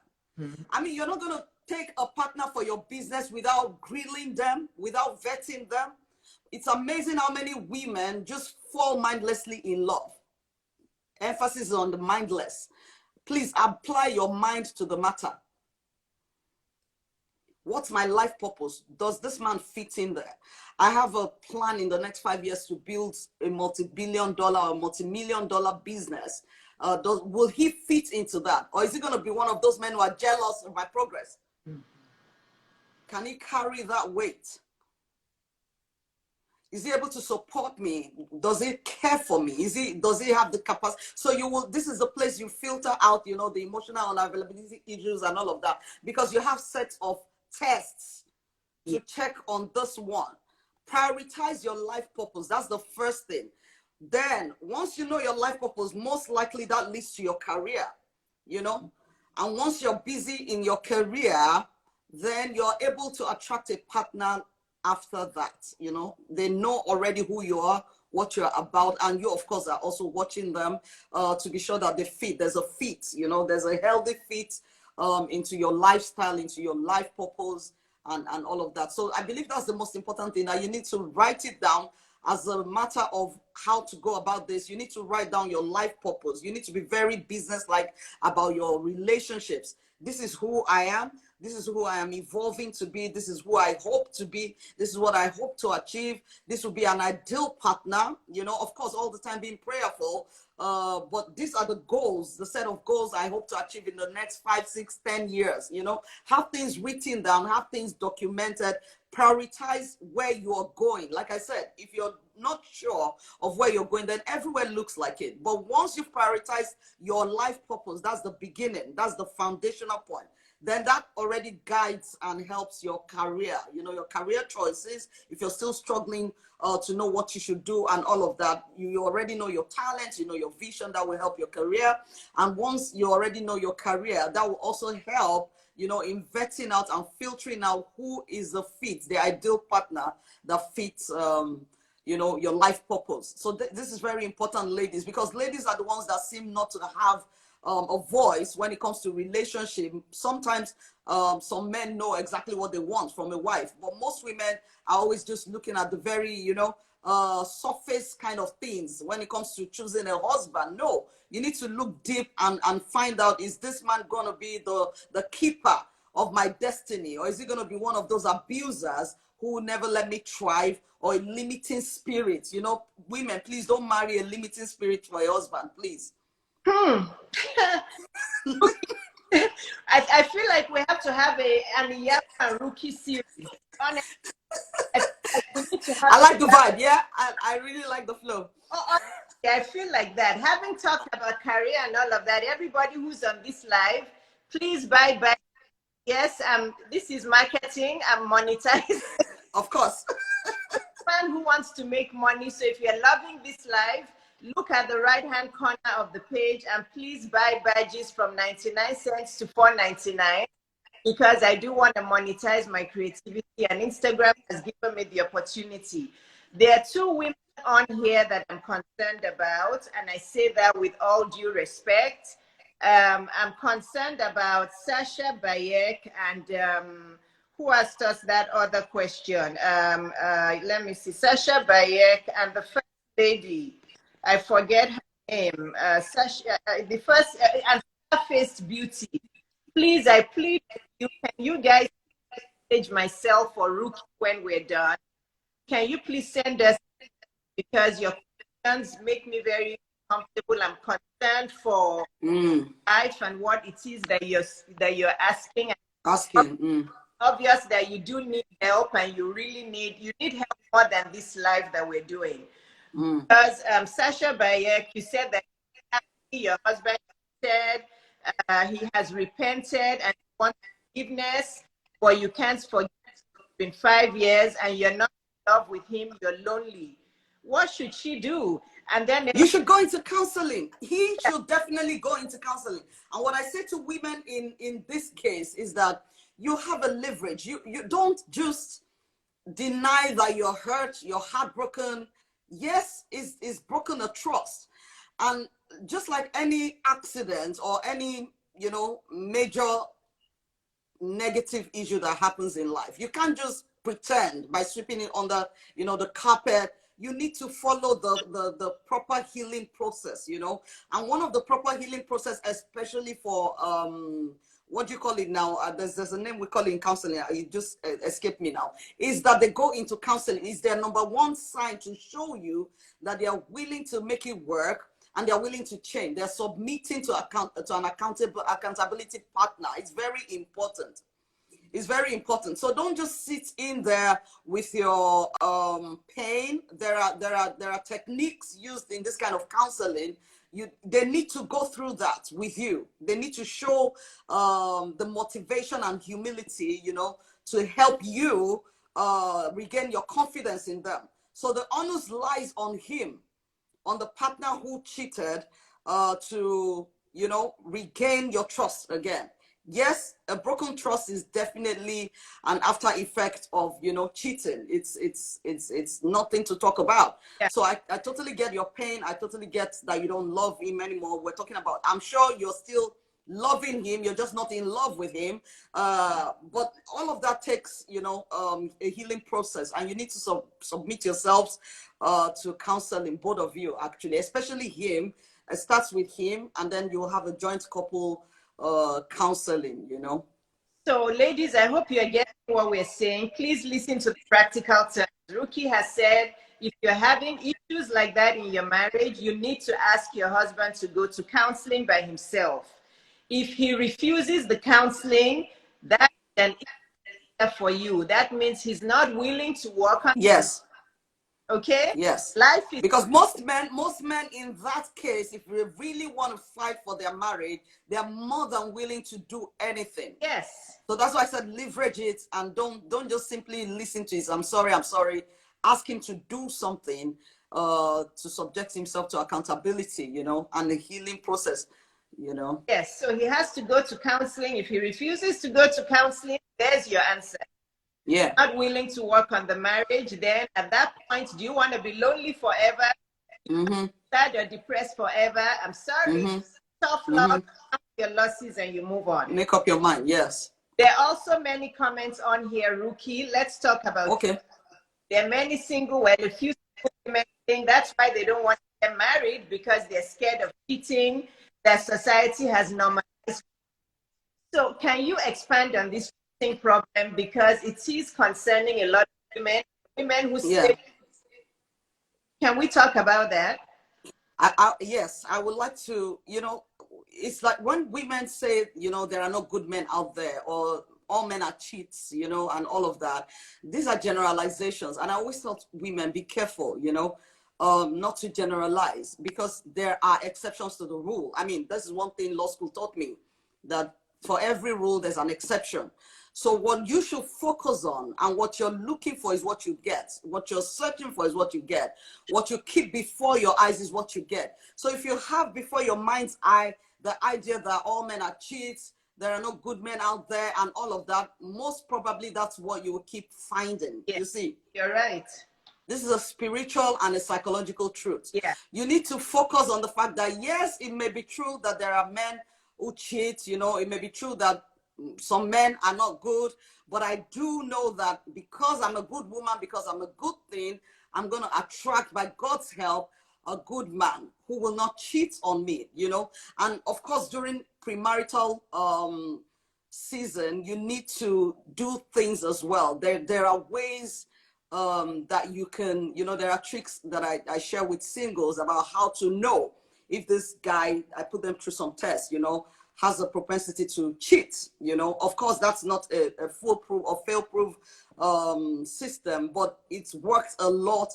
I mean, you're not going to take a partner for your business without grilling them, without vetting them. It's amazing how many women just fall mindlessly in love. Emphasis on the mindless. Please apply your mind to the matter. What's my life purpose? Does this man fit in there? I have a plan in the next 5 years to build a multi-billion-dollar or multi-million-dollar business. Will he fit into that? Or is he going to be one of those men who are jealous of my progress? Can he carry that weight? Is he able to support me? Does he care for me? Does he have the capacity? So this is the place you filter out, you know, the emotional unavailability issues and all of that, because you have sets of tests to check on this one. Prioritize your life purpose. That's the first thing. Then once you know your life purpose, most likely that leads to your career, you know, and once you're busy in your career, then you're able to attract a partner after that. You know, they know already who you are, what you're about, and you of course are also watching them to be sure that they fit. There's a fit, you know, there's a healthy fit into your lifestyle, into your life purpose, and all of that. So I believe that's the most important thing, that you need to write it down. As a matter of how to go about this, you need to write down your life purpose. You need to be very business-like about your relationships. This is who I am. This is who I am evolving to be. This is who I hope to be. This is what I hope to achieve. This will be an ideal partner, you know, of course, all the time being prayerful. But these are the goals, the set of goals I hope to achieve in the next 5, 6, 10 years. You know, have things written down, have things documented, prioritize where you are going. Like I said, if you're not sure of where you're going, then everywhere looks like it. But once you've prioritized your life purpose, that's the beginning, that's the foundational point. Then that already guides and helps your career, you know, your career choices. If you're still struggling to know what you should do and all of that, you already know your talents, you know, your vision that will help your career. And once you already know your career, that will also help, you know, in vetting out and filtering out who is the fit, the ideal partner that fits, you know, your life purpose. So this is very important, ladies, because ladies are the ones that seem not to have a voice when it comes to relationship. Sometimes some men know exactly what they want from a wife, but most women are always just looking at the very, you know, surface kind of things when it comes to choosing a husband. No, you need to look deep and find out, is this man going to be the keeper of my destiny, or is he going to be one of those abusers who will never let me thrive, or a limiting spirit? You know, women, please don't marry a limiting spirit for your husband, please. I feel like we have to have an IYABO and Ruckey series. Honestly, I like the vibe. Yeah, I really like the flow. Honestly, I feel like that. Having talked about career and all of that, everybody who's on this live, please buy. Yes, this is marketing. I'm monetizing. Of course. Man who wants to make money. So if you're loving this live, look at the right hand corner of the page and please buy badges from 99 cents to $4.99, because I do want to monetize my creativity, and Instagram has given me the opportunity. There are two women on here that I'm concerned about, and I say that with all due respect. I'm concerned about Sasha Bayek and who asked us that other question? Let me see. Sasha Bayek and the first lady. I forget her name. Sasha, the first, and Faced Beauty. Please, I plead with you. Can you guys message myself or Ruckey when we're done? Can you please send us, because your questions make me very comfortable. I'm concerned for life and what it is that you're asking. Obvious that you do need help, and you really need help more than this live that we're doing. Because Sasha Bayek, you said that your husband said he has repented and wants forgiveness, but you can't forgive. It's been 5 years and you're not in love with him, you're lonely. What should she do? And then you should go into counseling. He should definitely go into counseling. And what I say to women in this case is that you have a leverage. You don't just deny that you're hurt, you're heartbroken. Yes, it's broken a trust. And just like any accident or any, you know, major negative issue that happens in life, you can't just pretend by sweeping it under, you know, the carpet. You need to follow the proper healing process, you know. And one of the proper healing process, especially for what do you call it now? There's a name we call it in counseling. It just escaped me now. Is that they go into counseling. Is their number one sign to show you that they are willing to make it work and they're willing to change. They're submitting to an accountability partner. It's very important. It's very important. So don't just sit in there with your pain. There are techniques used in this kind of counseling. They need to go through that with you. They need to show the motivation and humility, you know, to help you regain your confidence in them. So the onus lies on him, on the partner who cheated, to, you know, regain your trust again. Yes, a broken trust is definitely an after effect of, you know, cheating. It's nothing to talk about. Yeah. So I totally get your pain. I totally get that you don't love him anymore. We're talking about, I'm sure you're still loving him, you're just not in love with him. But all of that takes, you know, a healing process, and you need to submit yourselves to counseling, both of you actually, especially him. It starts with him, and then you'll have a joint couple counseling, you know. So, ladies, I hope you're getting what we're saying. Please listen to the practical terms. Ruckey has said if you're having issues like that in your marriage, you need to ask your husband to go to counseling by himself. If he refuses the counseling, that's an issue for you. That means he's not willing to work on. Yes. Okay? Yes. Life is. Because most men in that case, if they really want to fight for their marriage, they're more than willing to do anything. Yes. So that's why I said leverage it, and don't just simply listen to it. I'm sorry. Ask him to do something to subject himself to accountability, you know, and the healing process, you know. Yes. So he has to go to counseling. If he refuses to go to counseling, there's your answer. Yeah. Not willing to work on the marriage, then at that point, do you want to be lonely forever? Sad or depressed forever? I'm sorry. Tough love, your losses, and you move on. Make up your mind. Yes. There are also many comments on here, Ruckey. Let's talk about. Okay. There are many single, well, a few single women think that's why they don't want to get married, because they're scared of cheating that society has normalized. So can you expand on this problem, because it is concerning a lot of women who say, can we talk about that? Yes, I would like to, you know, it's like when women say, you know, there are no good men out there, or all men are cheats, you know, and all of that. These are generalizations. And I always tell women, be careful, you know, not to generalize, because there are exceptions to the rule. I mean, this is one thing law school taught me, that for every rule, there's an exception. So what you should focus on, and what you're looking for, is what you get. What you're searching for is what you get. What you keep before your eyes is what you get. So if you have before your mind's eye the idea that all men are cheats, there are no good men out there, and all of that, most probably that's what you will keep finding. Yes, you see, you're right. This is a spiritual and a psychological truth. Yeah. You need to focus on the fact that, yes, it may be true that there are men who cheat, you know, it may be true that some men are not good, but I do know that because I'm a good woman, because I'm a good thing, I'm going to attract, by God's help, a good man who will not cheat on me, you know. And of course, during premarital season, you need to do things as well. There are ways that you can, you know, there are tricks that I share with singles about how to know if this guy, I put them through some tests, you know, has a propensity to cheat, you know. Of course, that's not a foolproof or fail-proof system, but it's worked a lot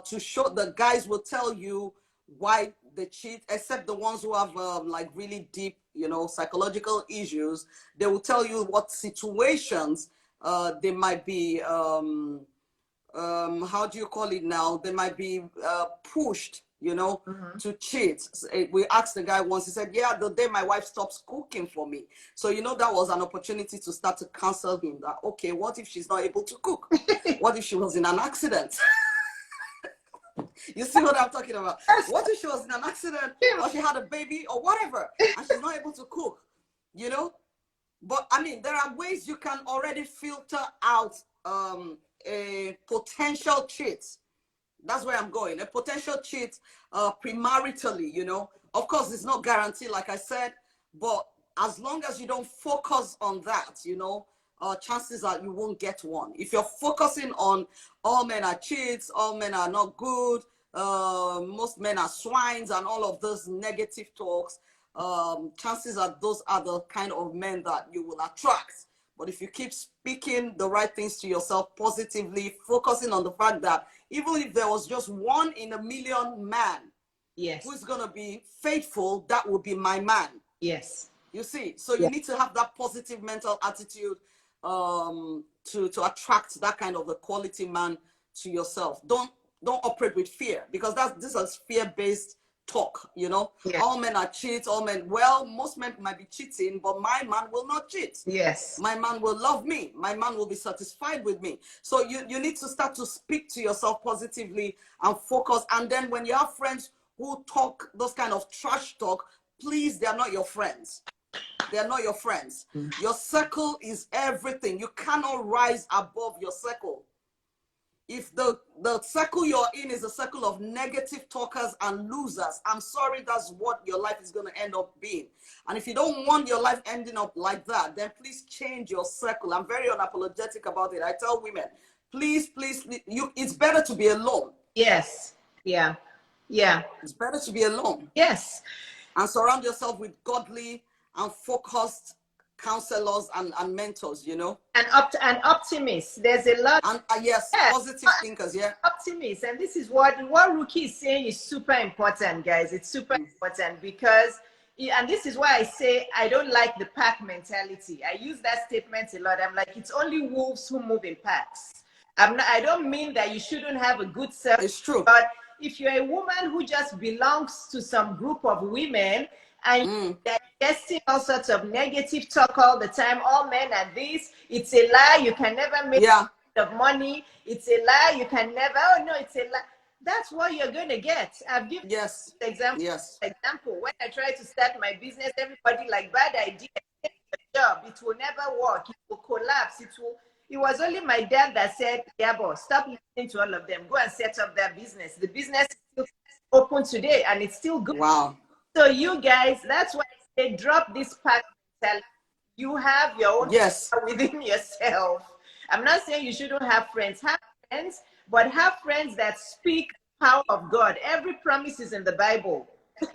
to show. The guys will tell you why they cheat, except the ones who have like really deep, you know, psychological issues. They will tell you what situations they might be, how do you call it now? They might be pushed, you know, to cheat. We asked the guy once, he said, yeah, the day my wife stops cooking for me. So, you know, that was an opportunity to start to counsel him that, okay, what if she's not able to cook? What if she was in an accident? You see what I'm talking about? What if she was in an accident, or she had a baby or whatever, and she's not able to cook, you know? But I mean, there are ways you can already filter out a potential cheat. That's where I'm going. A potential cheat premaritally, you know. Of course, it's not guaranteed, like I said, but as long as you don't focus on that, you know, chances are you won't get one. If you're focusing on all men are cheats, all men are not good, most men are swines, and all of those negative talks, chances are those are the kind of men that you will attract. But if you keep speaking the right things to yourself positively, focusing on the fact that even if there was just 1 in a million man, yes, who is going to be faithful, that will be my man. Yes. You see, so you need to have that positive mental attitude to attract that kind of a quality man to yourself. Don't operate with fear, because this is fear-based talk, you know. All men are cheats, all men, well, most men might be cheating, but my man will not cheat. Yes. My man will love me. My man will be satisfied with me. So you need to start to speak to yourself positively and focus. And then when you have friends who talk those kind of trash talk, please, they are not your friends. They are not your friends. Your circle is everything. You cannot rise above your circle. if the circle you're in is a circle of negative talkers and losers, I'm sorry, that's what your life is going to end up being. And if you don't want your life ending up like that, then please change your circle. I'm very unapologetic about it. I tell women, please, it's better to be alone. Yes. Yeah. Yeah. It's better to be alone. Yes. And surround yourself with godly and focused counselors and mentors, you know. And optimists. There's a lot. And yes, positive thinkers, yeah. Optimists. And this is what Ruckey is saying is super important, guys. It's super important because, and this is why I say I don't like the pack mentality. I use that statement a lot. I'm like, it's only wolves who move in packs. I don't mean that you shouldn't have a good self. It's true. But if you're a woman who just belongs to some group of women and they're getting all sorts of negative talk all the time, all men are this, it's a lie, you can never make of money, it's a lie, you can never, oh no, it's a lie. That's what you're going to get. I've given example. When I try to start my business, everybody like, bad idea, job, it will never work, it will collapse, it was only my dad that said, IYABO, stop listening to all of them. Go and set up their business. The business is still open today and it's still good. Wow. So you guys, that's why I say drop this pack mentality. You have your own within yourself. I'm not saying you shouldn't have friends. Have friends, but have friends that speak the power of God. Every promise is in the Bible.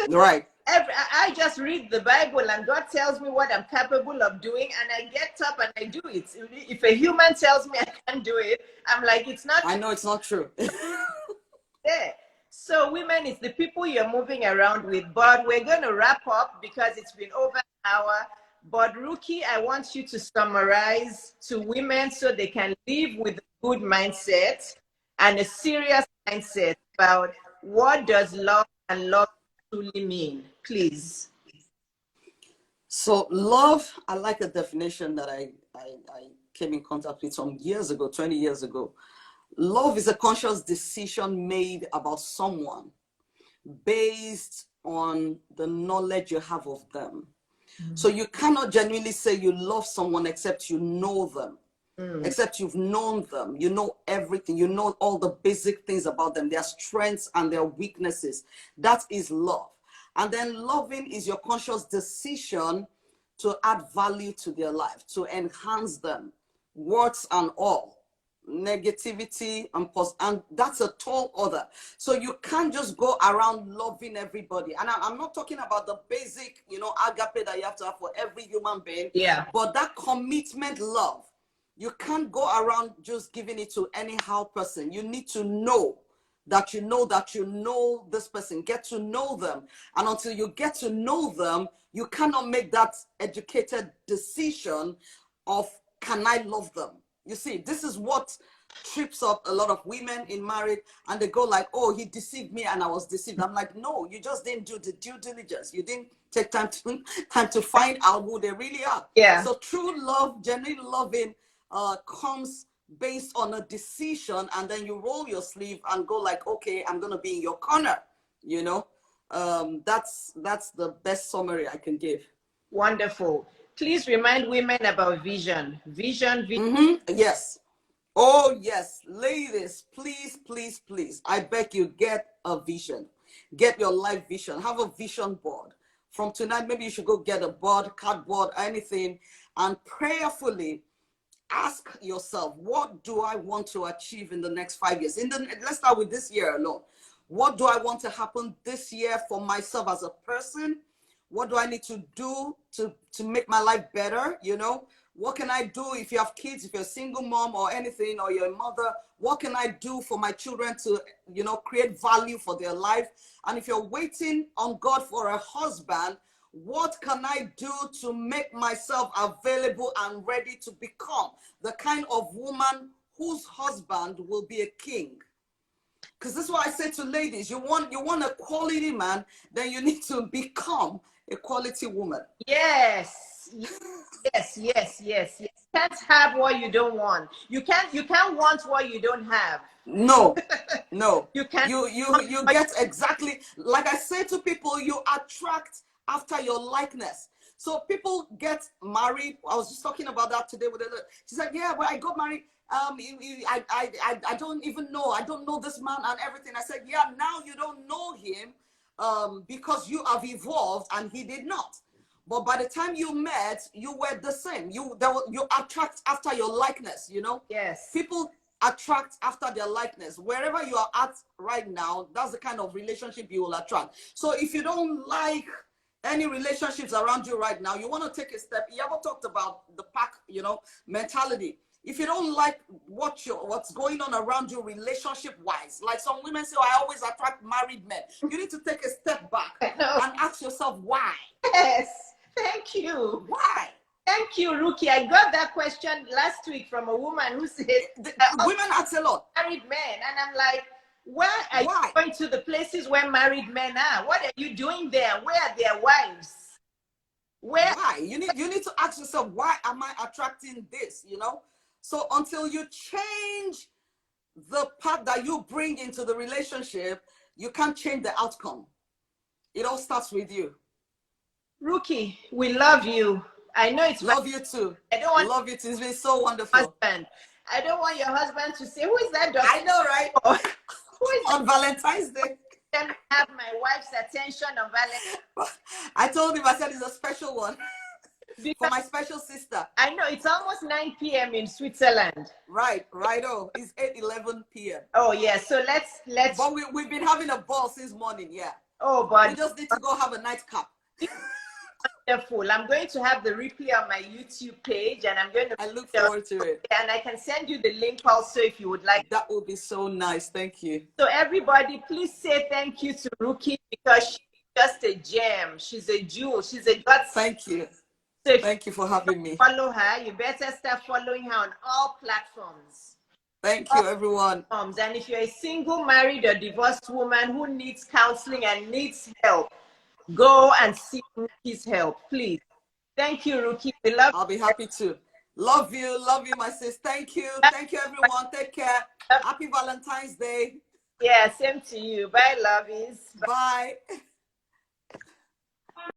Right. I just read the Bible and God tells me what I'm capable of doing and I get up and I do it. If a human tells me I can't do it, I'm like, it's not. I know it's not true. Yeah. So women, it's the people you're moving around with. But we're going to wrap up because it's been over an hour. But Ruckey, I want you to summarize to women so they can live with a good mindset and a serious mindset about what does love and love truly mean, please. So love, I like a definition that I came in contact with some years ago, 20 years ago. Love is a conscious decision made about someone based on the knowledge you have of them. So you cannot genuinely say you love someone except you know them, except you've known them. You know everything. You know all the basic things about them, their strengths and their weaknesses. That is love. And then loving is your conscious decision to add value to their life, to enhance them, warts and all, negativity and that's a tall order. So you can't just go around loving everybody. And I'm not talking about the basic, agape that you have to have for every human being. Yeah. But that commitment love, you can't go around just giving it to anyhow person. You need to know that you know this person, get to know them. And until you get to know them, you cannot make that educated decision of, can I love them? You see, this is what trips up a lot of women in marriage, and they go like, oh, he deceived me and I was deceived. I'm like, no, you just didn't do the due diligence. You didn't take time to find out who they really are. Yeah. So true love, genuine loving comes based on a decision, and then you roll your sleeve and go like, okay, I'm gonna be in your corner. That's the best summary I can give. Wonderful. Please remind women about vision. Vision. Yes. Oh yes, ladies, please, I beg you, get a vision. Get your life vision. Have a vision board. From tonight, maybe you should go get a board, cardboard, anything, and prayerfully ask yourself, what do I want to achieve in the next 5 years? Let's start with this year alone. What do I want to happen this year for myself as a person? What do I need to do to make my life better? What can I do if you have kids, if you're a single mom or anything, or you're a mother? What can I do for my children to, create value for their life? And if you're waiting on God for a husband, what can I do to make myself available and ready to become the kind of woman whose husband will be a king? Because this is what I say to ladies. You want a quality man, then you need to become a quality woman. Yes. You can't have what you don't want. You can't want what you don't have. No. You can't. You get exactly, like I say to people, you attract after your likeness. So people get married. I was just talking about that today with her. She said, yeah, well, I got married. I don't even know. I don't know this man and everything. I said, yeah, now you don't know him because you have evolved and he did not. But by the time you met, you were the same. You attract after your likeness, you know? Yes. People attract after their likeness. Wherever you are at right now, that's the kind of relationship you will attract. So if you don't like any relationships around you right now, you want to take a step. IYABO talked about the pack, you know, mentality. If you don't like what's going on around you relationship wise, like some women say, oh, I always attract married men. You need to take a step back and ask yourself why. Yes, thank you. Why? Thank you, Ruckey. I got that question last week from a woman who said, women ask a lot. Married men. And I'm like, why are you going to the places where married men are? What are you doing there? Where are their wives? Why? You need to ask yourself, why am I attracting this, you know? So until you change the part that you bring into the relationship, you can't change the outcome. It all starts with you. Ruckey, we love you. I know it's love you too. I don't want love you too. It's been so wonderful. Husband. I don't want your husband to say, who is that doctor? I know, right? Who is on Valentine's Day? Have my wife's attention on Valentine's. I told him, I said it's a special one. Because for my special sister. I know it's almost 9 p.m. in Switzerland. Right. Oh, it's 8:11 p.m. Oh yeah, so let's. But we've been having a ball since morning, yeah. Oh, but we just need to go have a nightcap. Wonderful. I'm going to have the replay on my YouTube page, and I'm going to. I look forward to it. And I can send you the link also if you would like. That would be so nice. Thank you. So everybody, please say thank you to Ruckey because she's just a gem. She's a jewel. She's a God. Thank you. So thank you for having me. Follow her. You better start following her on all platforms. Thank you, everyone. And if you're a single, married, or divorced woman who needs counseling and needs help, go and seek Ruckey's help, please. Thank you, Ruckey. We love you. I'll be happy to. Love you, my sis. Thank you, everyone. Take care. Happy Valentine's Day. Yeah, same to you. Bye, lovies. Bye.